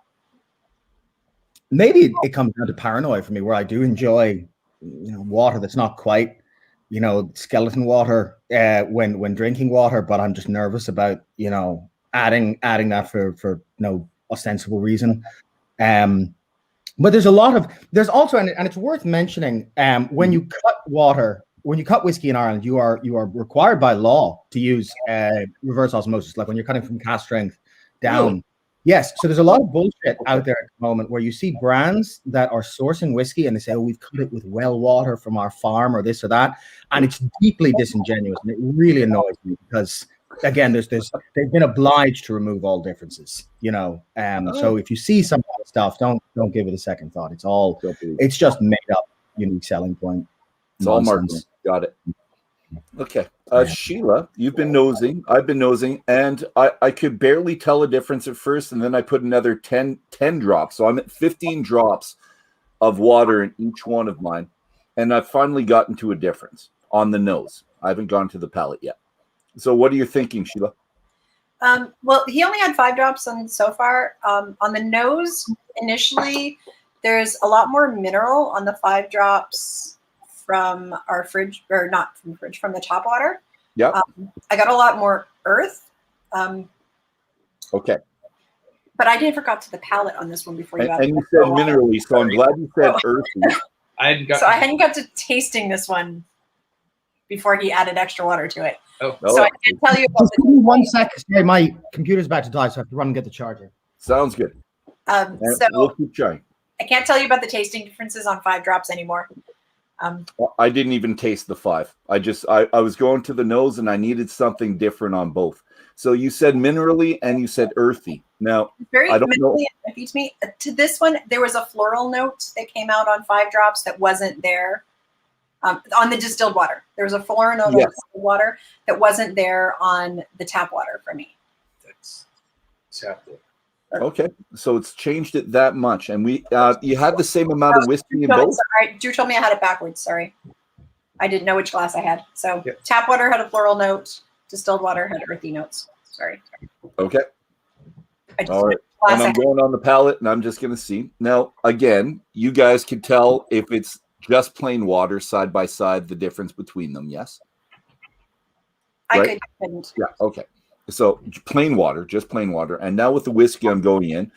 maybe it comes down to paranoia for me, where I do enjoy water that's not quite skeleton water when drinking water, but I'm just nervous about adding that for no ostensible reason. But there's also and it's worth mentioning, when you cut whiskey in Ireland, you are required by law to use reverse osmosis, like when you're cutting from cask strength down. Really? Yes, so there's a lot of bullshit out there at the moment where you see brands that are sourcing whiskey and they say, "Oh, we've cut it with well water from our farm," or this or that, and it's deeply disingenuous, and it really annoys me because, again, they've been obliged to remove all differences, So if you see some of that stuff, don't give it a second thought. It's just made up unique selling point. It's all marketing. Got it. Okay. Sheila, you've been nosing. I've been nosing, and I could barely tell a difference at first, and then I put another 10 drops. So I'm at 15 drops of water in each one of mine, and I've finally gotten to a difference on the nose. I haven't gone to the palate yet. So what are you thinking, Sheila? Well, he only had 5 drops on so far. On the nose, initially, there's a lot more mineral on the 5 drops from our fridge, or not from the fridge, from the tap water. Yeah. I got a lot more earth. Okay. But I didn't forgot to the palate on this one before you. And you said minerally, so I'm glad you said earthy. I hadn't got to tasting this one before he added extra water to it. Oh. So I can't tell you about Just give me 1 sec. Sorry, my computer's about to die, so I have to run and get the charger. Sounds good. So we'll keep trying. I can't tell you about the tasting differences on 5 drops anymore. I didn't even taste the 5. I was going to the nose, and I needed something different on both. So you said minerally and you said earthy. Now, very I don't know. Earthy to me. To this one, there was a floral note that came out on 5 drops that wasn't there on the distilled water. There was a floral note on distilled water that wasn't there on the tap water for me. That's exactly. Okay, so it's changed it that much, and you had the same amount of whiskey in both. Sorry, Drew told me I had it backwards. Sorry, I didn't know which glass I had. So tap water had a floral note, distilled water had earthy notes. Sorry. Okay. All right. And I'm going on the palate, and I'm just going to see. Now, again, you guys can tell if it's just plain water side by side, the difference between them. Yes. I couldn't. Yeah. Okay. So plain water, just plain water. And now with the whiskey, I'm going in.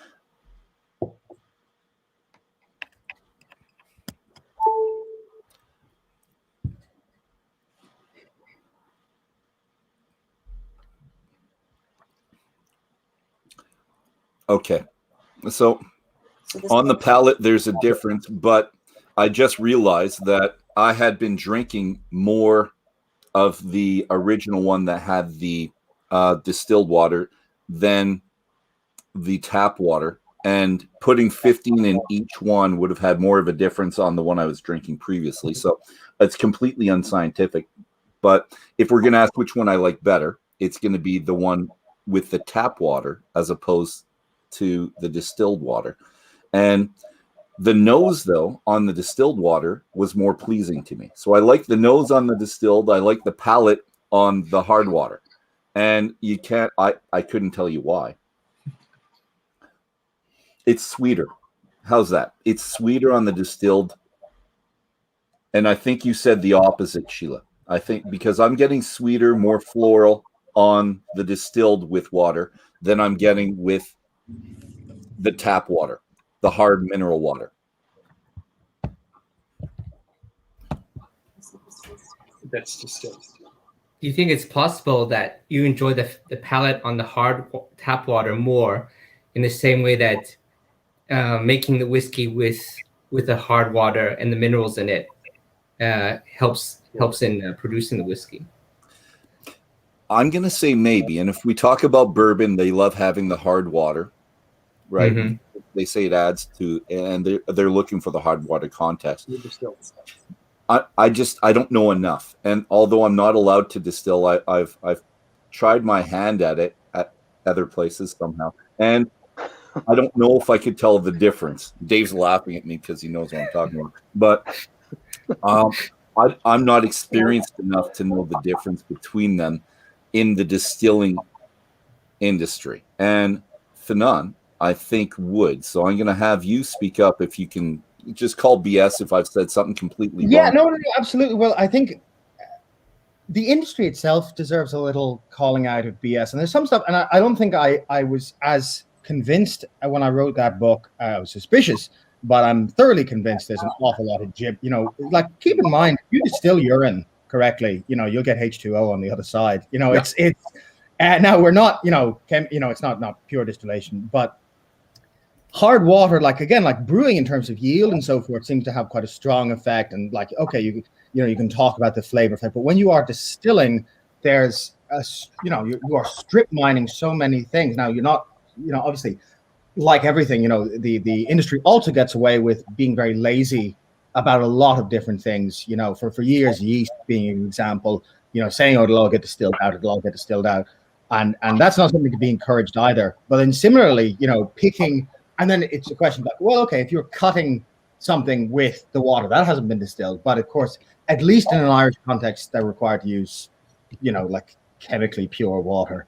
Okay. So on the palate, there's a difference, but I just realized that I had been drinking more of the original one that had the distilled water than the tap water, and putting 15 in each one would have had more of a difference on the one I was drinking previously. So it's completely unscientific. But if we're going to ask which one I like better, it's going to be the one with the tap water as opposed to the distilled water. And the nose, though, on the distilled water was more pleasing to me. So I like the nose on the distilled. I like the palate on the hard water. And you can't, I couldn't tell you why. It's sweeter. How's that? It's sweeter on the distilled. And I think you said the opposite, Sheila. I think because I'm getting sweeter, more floral on the distilled with water than I'm getting with the tap water, the hard mineral water. That's distilled. Do you think it's possible that you enjoy the palate on the hard tap water more in the same way that making the whiskey with the hard water and the minerals in it helps in producing the whiskey? I'm going to say maybe. And if we talk about bourbon, they love having the hard water, right? Mm-hmm. They say it adds to, and they're looking for the hard water context. I don't know enough. And although I'm not allowed to distill, I've tried my hand at it at other places somehow. And I don't know if I could tell the difference. Dave's laughing at me because he knows what I'm talking about. But I'm not experienced enough to know the difference between them in the distilling industry. And Fionnan, I think, would. So I'm going to have you speak up if you can. Just call BS if I've said something completely wrong. Yeah, no, absolutely. Well, I think the industry itself deserves a little calling out of BS. And there's some stuff, and I don't think I was as convinced when I wrote that book. I was suspicious, but I'm thoroughly convinced there's an awful lot of jib. You know, like, keep in mind, if you distill urine correctly, you know, you'll get H2O on the other side. You know, it's now we're not, it's not pure distillation, but hard water, like brewing in terms of yield and so forth, seems to have quite a strong effect. And like, okay, you can talk about the flavor effect, but when you are distilling, there's you are strip mining so many things. Now you're not, obviously, like everything, the industry also gets away with being very lazy about a lot of different things. For years, yeast being an example, saying, oh, it'll all get distilled out, and that's not something to be encouraged either. But then similarly, picking. And then it's a question like, well, okay, if you're cutting something with the water, that hasn't been distilled. But of course, at least in an Irish context, they're required to use, like chemically pure water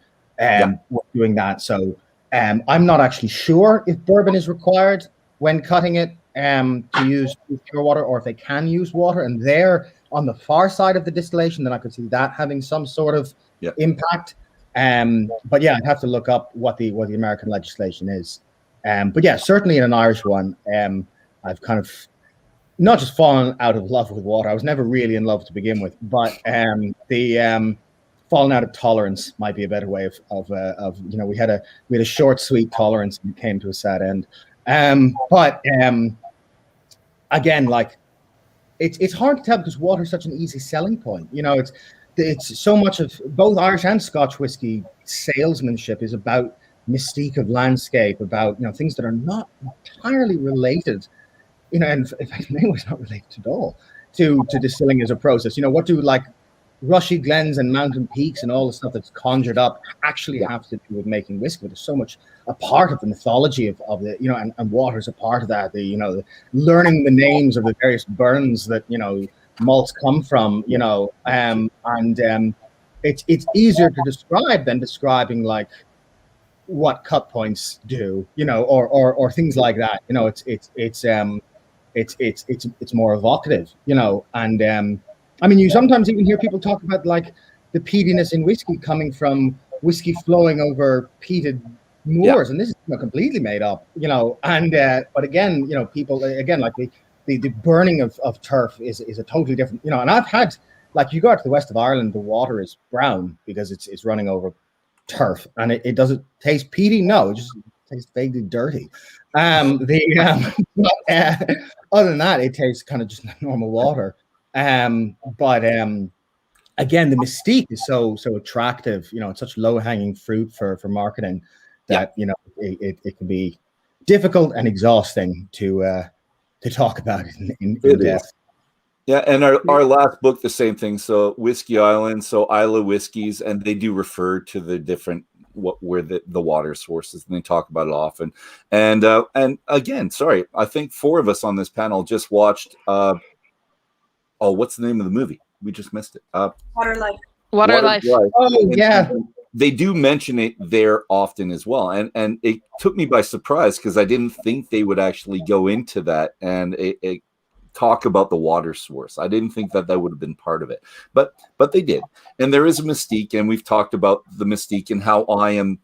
doing that. So I'm not actually sure if bourbon is required when cutting it to use pure water, or if they can use water. And they're on the far side of the distillation, then I could see that having some sort of impact. But yeah, I'd have to look up what the American legislation is. But yeah, certainly in an Irish one, I've kind of not just fallen out of love with water. I was never really in love to begin with, but the fallen out of tolerance might be a better way of we had a short, sweet tolerance and it came to a sad end. But again, like it's hard to tell because water is such an easy selling point. It's so much of both Irish and Scotch whiskey salesmanship is about mystique of landscape, about things that are not entirely related, and in fact in many ways not related at all to distilling as a process. What do like rushy glens and mountain peaks and all the stuff that's conjured up actually have to do with making whiskey? There's so much a part of the mythology of the and water's a part of that. The learning the names of the various burns that malts come from, it's easier to describe than describing like what cut points do, or things like that. It's more evocative, and I mean, you sometimes even hear people talk about like the peatiness in whiskey coming from whiskey flowing over peated moors, and this is completely made up, and but again, people again like the burning of turf is a totally different, and I've had, like, you go out to the west of Ireland, the water is brown because it's running over turf, and it doesn't taste peaty. No, it just tastes vaguely dirty. But other than that, it tastes kind of just like normal water. But again, the mystique is so attractive. You know, it's such low hanging fruit for marketing that you know it can be difficult and exhausting to talk about it in depth. Yeah, and our last book, the same thing. So Whiskey Island, so Isla whiskeys, and they do refer to the different where the water sources, and they talk about it often. And again, sorry, I think 4 of us on this panel just watched. What's the name of the movie? We just missed it. Water Life. Water Life. Oh yeah. They do mention it there often as well, and it took me by surprise because I didn't think they would actually go into that and talk about the water source. I didn't think that would have been part of it, but they did. And there is a mystique, and we've talked about the mystique and how I'm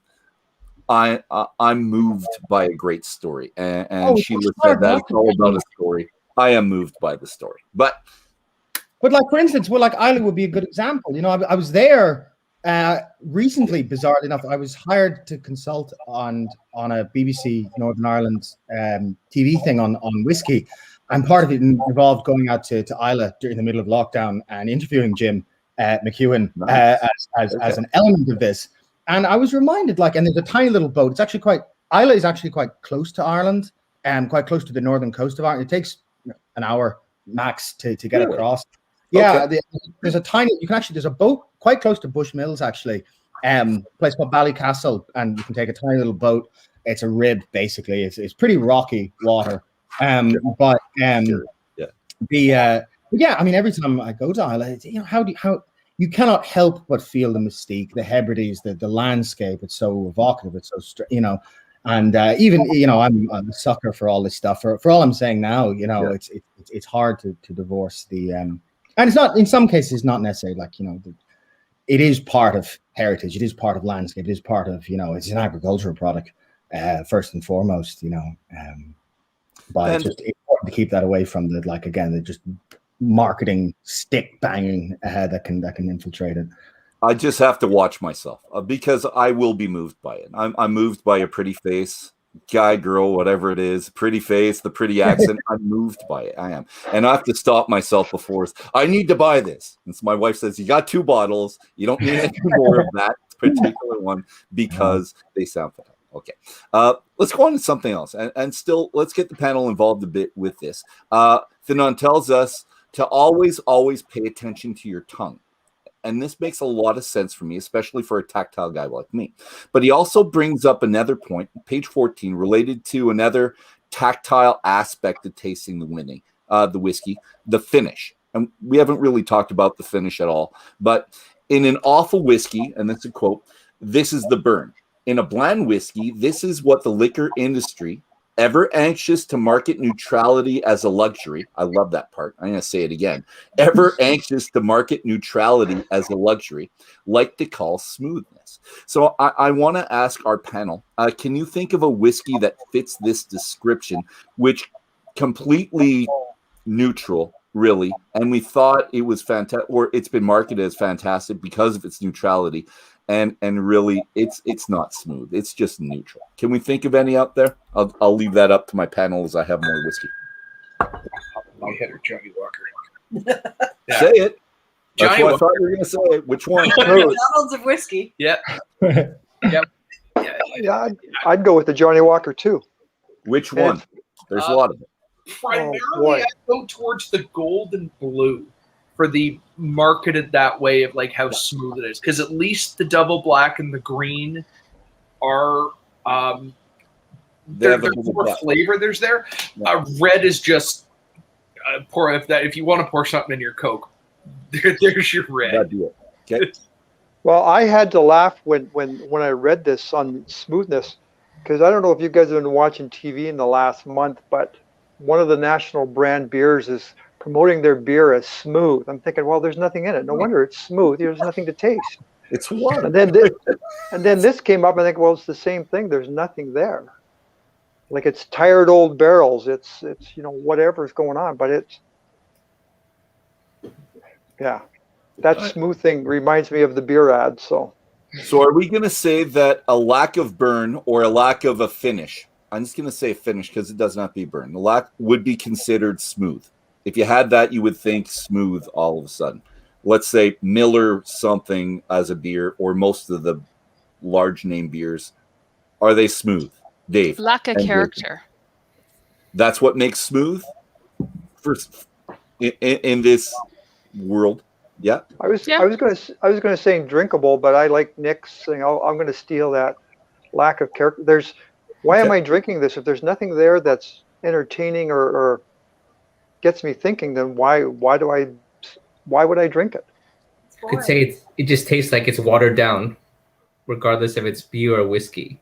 moved by a great story. And Sheila said that it's all about a story. I am moved by the story, but like for instance, like Isla would be a good example. You know, I was there recently. Bizarrely enough, I was hired to consult on a BBC Northern Ireland TV thing on whiskey. And part of it involved going out to Isla during the middle of lockdown and interviewing Jim McEwen as an element of this. And I was reminded, and there's a tiny little boat. It's actually Isla is actually quite close to Ireland and quite close to the northern coast of Ireland. It takes an hour max to get across. Yeah, there's a boat quite close to Bushmills, actually, a place called Ballycastle, and you can take a tiny little boat. It's a rib, basically. It's pretty rocky water. I mean, every time I go to Isla, you know, how you cannot help but feel the mystique, the Hebrides, the landscape. It's so evocative. It's so you know, and even you know, I'm a sucker for all this stuff. For all I'm saying now, you know, it's hard to divorce the and it's not, in some cases, not necessarily you know, it is part of heritage. It is part of landscape. It is part of, you know, it's an agricultural product first and foremost. You know. But it's just important to keep that away from the just marketing stick banging that can infiltrate it. I just have to watch myself because I will be moved by it. I'm moved by a pretty face, guy, girl, whatever it is, pretty face, the pretty accent. I'm moved by it. I am, and I have to stop myself before I need to buy this. And so my wife says, "You got 2 bottles. You don't need any more of that particular one because they sound fantastic." Okay, let's go on to something else, and still let's get the panel involved a bit with this. Fionnan tells us to always pay attention to your tongue, and this makes a lot of sense for me, especially for a tactile guy like me. But he also brings up another point, page 14, related to another tactile aspect of tasting the whiskey, the finish. And we haven't really talked about the finish at all, but in an awful whiskey, and that's a quote, this is the burn. In a bland whiskey, this is what the liquor industry, ever anxious to market neutrality as a luxury. I love that part. I'm going to say it again. Ever anxious to market neutrality as a luxury, like to call smoothness. So I want to ask our panel, can you think of a whiskey that fits this description, which completely neutral, really, and we thought it was fantastic, or it's been marketed as fantastic because of its neutrality, and really it's not smooth, it's just neutral. Can we think of any out there? I'll leave that up to my panel as I have more whiskey. My hitter, Johnny Walker. Yeah. Say it. Johnny That's what I thought you were going to say it. Which one? McDonald's of whiskey. Yeah. Yeah, I'd go with the Johnny Walker too. Which one? There's a lot of it. Primarily, I go towards the gold and blue for the marketed that way of like how smooth it is, because at least the double black and the green are there's more flavor. There's there. Yeah. Red is just pour if you want to pour something in your Coke, there's your red. That'd be it. Okay. Well, I had to laugh when I read this on smoothness, because I don't know if you guys have been watching TV in the last month, but one of the national brand beers is promoting their beer as smooth. I'm thinking, well, there's nothing in it. No wonder it's smooth. There's nothing to taste. It's water. And then this came up, and I think, well, it's the same thing. There's nothing there. Like, it's tired old barrels. It's you know, whatever's going on, but it's, yeah. That smooth thing reminds me of the beer ad. So are we going to say that a lack of burn or a lack of a finish? I'm just going to say finish because it does not be burn. The lack would be considered smooth. if you had that, you would think smooth all of a sudden. Let's say Miller something as a beer, or most of the large name beers, are they smooth, Dave? Lack of character. That's what makes smooth in this world. Yeah. I was going to say drinkable, but I like Nick's saying I'm going to steal that lack of character. Why am I drinking this? If there's nothing there that's entertaining or gets me thinking, then why would I drink it? You could say it just tastes like it's watered down, regardless if it's beer or whiskey.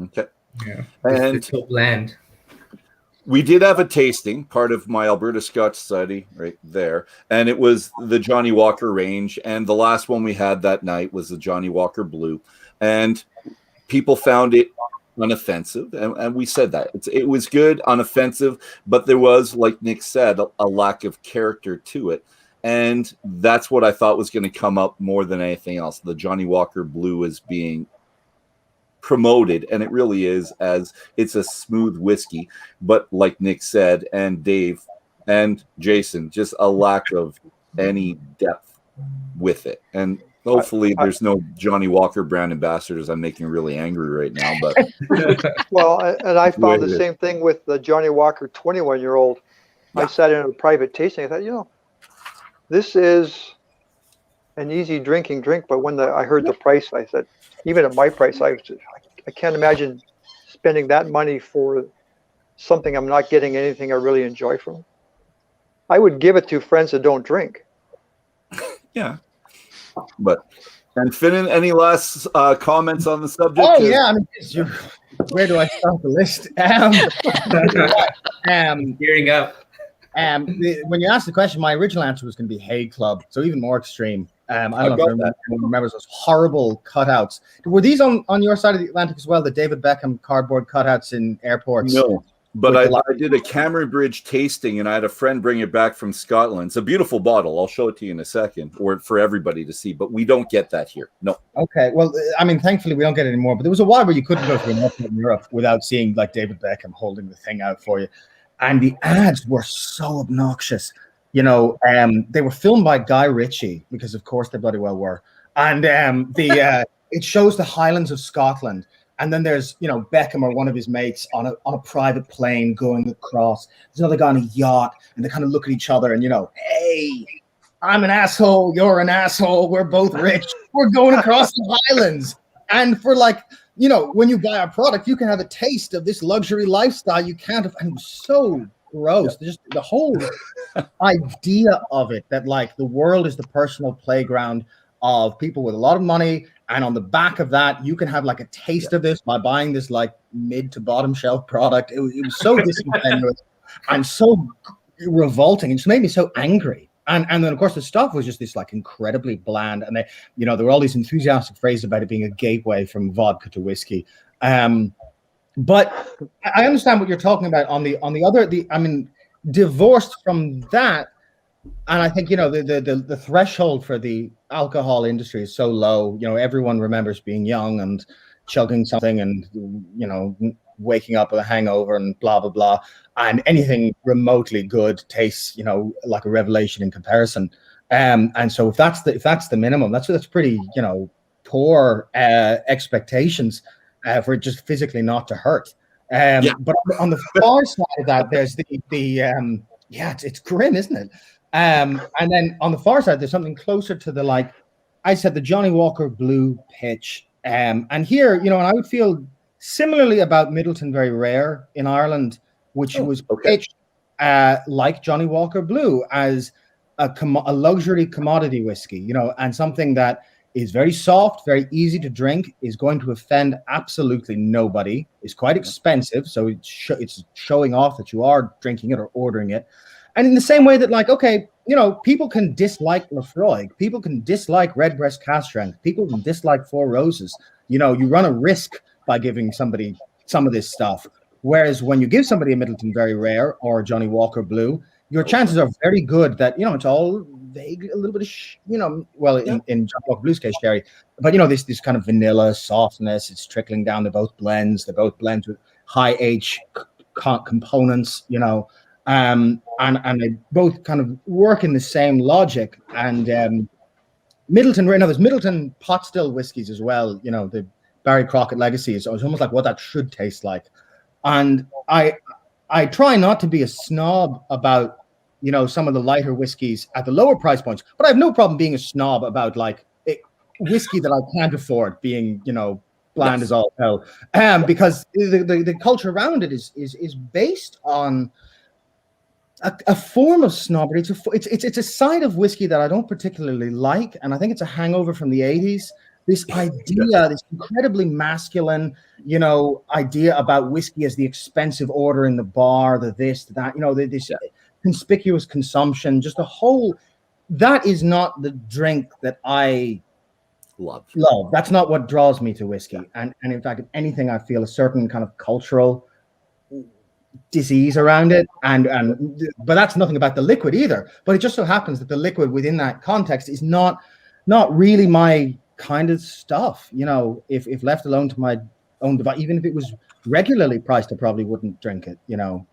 Okay. Yeah. And it's so bland. We did have a tasting, part of my Alberta Scotch study right there, and it was the Johnny Walker range, and the last one we had that night was the Johnny Walker Blue, and people found it unoffensive, and we said that. It was good, unoffensive, but there was, like Nick said, a lack of character to it, and that's what I thought was going to come up more than anything else. The Johnny Walker Blue is being promoted, and it really is, as it's a smooth whiskey, but like Nick said, and Dave and Jason, just a lack of any depth with it. And hopefully there's no Johnny Walker brand ambassadors. I'm making really angry right now, but well, and I found the same thing with the Johnny Walker 21-year-old. I sat in a private tasting. I thought, this is an easy drinking drink, but when I heard the price, I said, even at my price, I can't imagine spending that money for something I'm not getting anything I really enjoy from. I would give it to friends that don't drink. Yeah. And Fionnan, any last comments on the subject? Oh, yeah. I mean, where do I start the list? Gearing up. When you asked the question, my original answer was going to be Hague Club, so even more extreme. I don't know if anyone remembers those horrible cutouts. Were these on your side of the Atlantic as well, the David Beckham cardboard cutouts in airports? No, but I did a Cameron Bridge tasting, and I had a friend bring it back from Scotland. It's a beautiful bottle. I'll show it to you in a second, or for everybody to see, but we don't get that here. No. Okay, well, I mean, thankfully we don't get it anymore, but there was a while where you couldn't go to an airport in Europe without seeing like David Beckham holding the thing out for you. And the ads were so obnoxious. They were filmed by Guy Ritchie, because of course they bloody well were. And it shows the Highlands of Scotland. And then there's, Beckham or one of his mates on a private plane going across. There's another guy on a yacht, and they kind of look at each other and, hey, I'm an asshole. You're an asshole. We're both rich. We're going across the Highlands. And for when you buy a product, you can have a taste of this luxury lifestyle. You can't have, and it was so gross. Just the whole idea of it, that the world is the personal playground of people with a lot of money, and on the back of that, you can have a taste of this by buying this mid to bottom shelf product. It was so disingenuous and so revolting. It just made me so angry. And then of course the stuff was just this incredibly bland, and there were all these enthusiastic phrases about it being a gateway from vodka to whiskey. But I understand what you're talking about on the other. Divorced from that, and I think the threshold for the alcohol industry is so low. Everyone remembers being young and chugging something, and waking up with a hangover and blah blah blah, and anything remotely good tastes like a revelation in comparison. And so if that's the minimum, that's pretty poor expectations for it just physically not to hurt. But on the far side of that, there's it's grim, isn't it? And then on the far side, there's something closer to the I said, the Johnny Walker Blue pitch. And here, and I would feel similarly about Middleton Very Rare in Ireland, which was pitched like Johnny Walker Blue as a luxury commodity whiskey, and something that is very soft, very easy to drink, is going to offend absolutely nobody, is quite expensive, so it's showing off that you are drinking it or ordering it. And in the same way that, people can dislike Lefroy, people can dislike Redbreast Cask Strength, people can dislike Four Roses. You run a risk by giving somebody some of this stuff. Whereas when you give somebody a Middleton Very Rare or a Johnny Walker Blue, your chances are very good that, it's all vague, a little bit of, in Johnny Walker Blue's case, Sherry, but, this kind of vanilla softness, it's trickling down. They're both blends with high H components, and they both kind of work in the same logic. And Middleton, right now, there's Middleton pot still whiskies as well. You know, the Barry Crockett legacy is almost like what that should taste like. And I try not to be a snob about, you know, some of the lighter whiskeys at the lower price points, but I have no problem being a snob about like whiskey that I can't afford being, you know, bland as all hell. Because the culture around it is based on a form of snobbery. It's a side of whiskey that I don't particularly like, and I think it's a hangover from the 80s. This idea, this incredibly masculine, you know, idea about whiskey as the expensive order in the bar, the this, the that, you know, this conspicuous consumption, just a whole, that is not the drink that I love. That's not what draws me to whiskey. And in fact, if anything, I feel a certain kind of cultural disease around it. But that's nothing about the liquid either. But it just so happens that the liquid within that context is not really my kind of stuff. You know, if left alone to my own device, even if it was regularly priced, I probably wouldn't drink it, you know.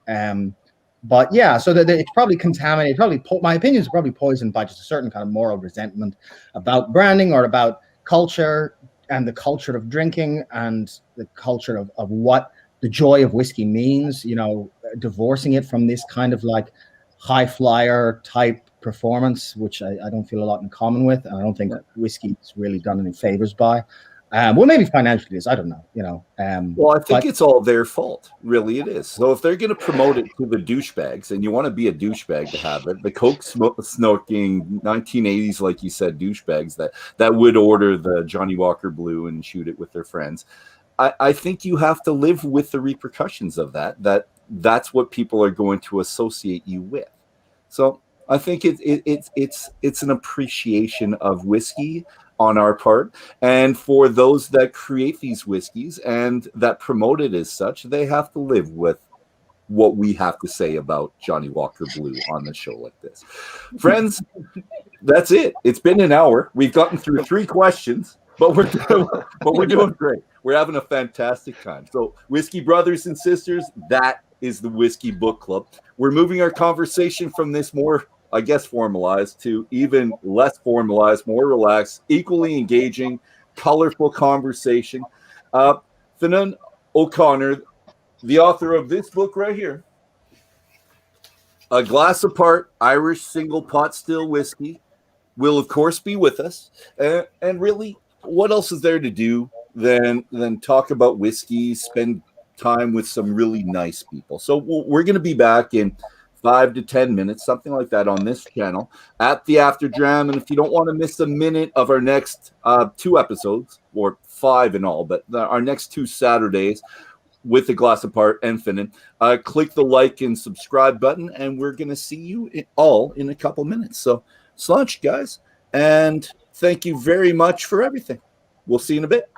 But yeah, so that it's probably contaminated. Probably my opinions are probably poisoned by just a certain kind of moral resentment about branding or about culture and the culture of drinking and the culture of what the joy of whiskey means, you know, divorcing it from this kind of like high flyer type performance, which I don't feel a lot in common with. And I don't think whiskey is really done any favors by. Well, maybe financially it is. I don't know, you know. Well, I think it's all their fault. Really, it is. So if they're going to promote it to the douchebags, and you want to be a douchebag to have it, the coke smoking 1980s, like you said, douchebags that would order the Johnny Walker Blue and shoot it with their friends. I think you have to live with the repercussions of that. That's what people are going to associate you with. So I think it's an appreciation of whiskey on our part, and for those that create these whiskeys and that promote it as such, they have to live with what we have to say about Johnny Walker Blue on the show like this. Friends, that's it. It's been an hour. We've gotten through 3 questions, but we're doing great. We're having a fantastic time. So, whiskey brothers and sisters, that is the Whiskey Book Club. We're moving our conversation from this more, I guess, formalized to even less formalized, more relaxed, equally engaging, colorful conversation. Fionnan O'Connor, the author of this book right here, A Glass Apart, Irish Single Pot Still Whiskey, will of course be with us. And really, what else is there to do than talk about whiskey, spend time with some really nice people? So we're going to be back in 5 to 10 minutes, something like that, on this channel at the After Dram. And if you don't want to miss a minute of our next 2 episodes, or 5 in all, but our next 2 Saturdays with A Glass Apart and Fionnan, click the like and subscribe button, and we're going to see you all in a couple minutes. So, slunch, guys, and thank you very much for everything. We'll see you in a bit.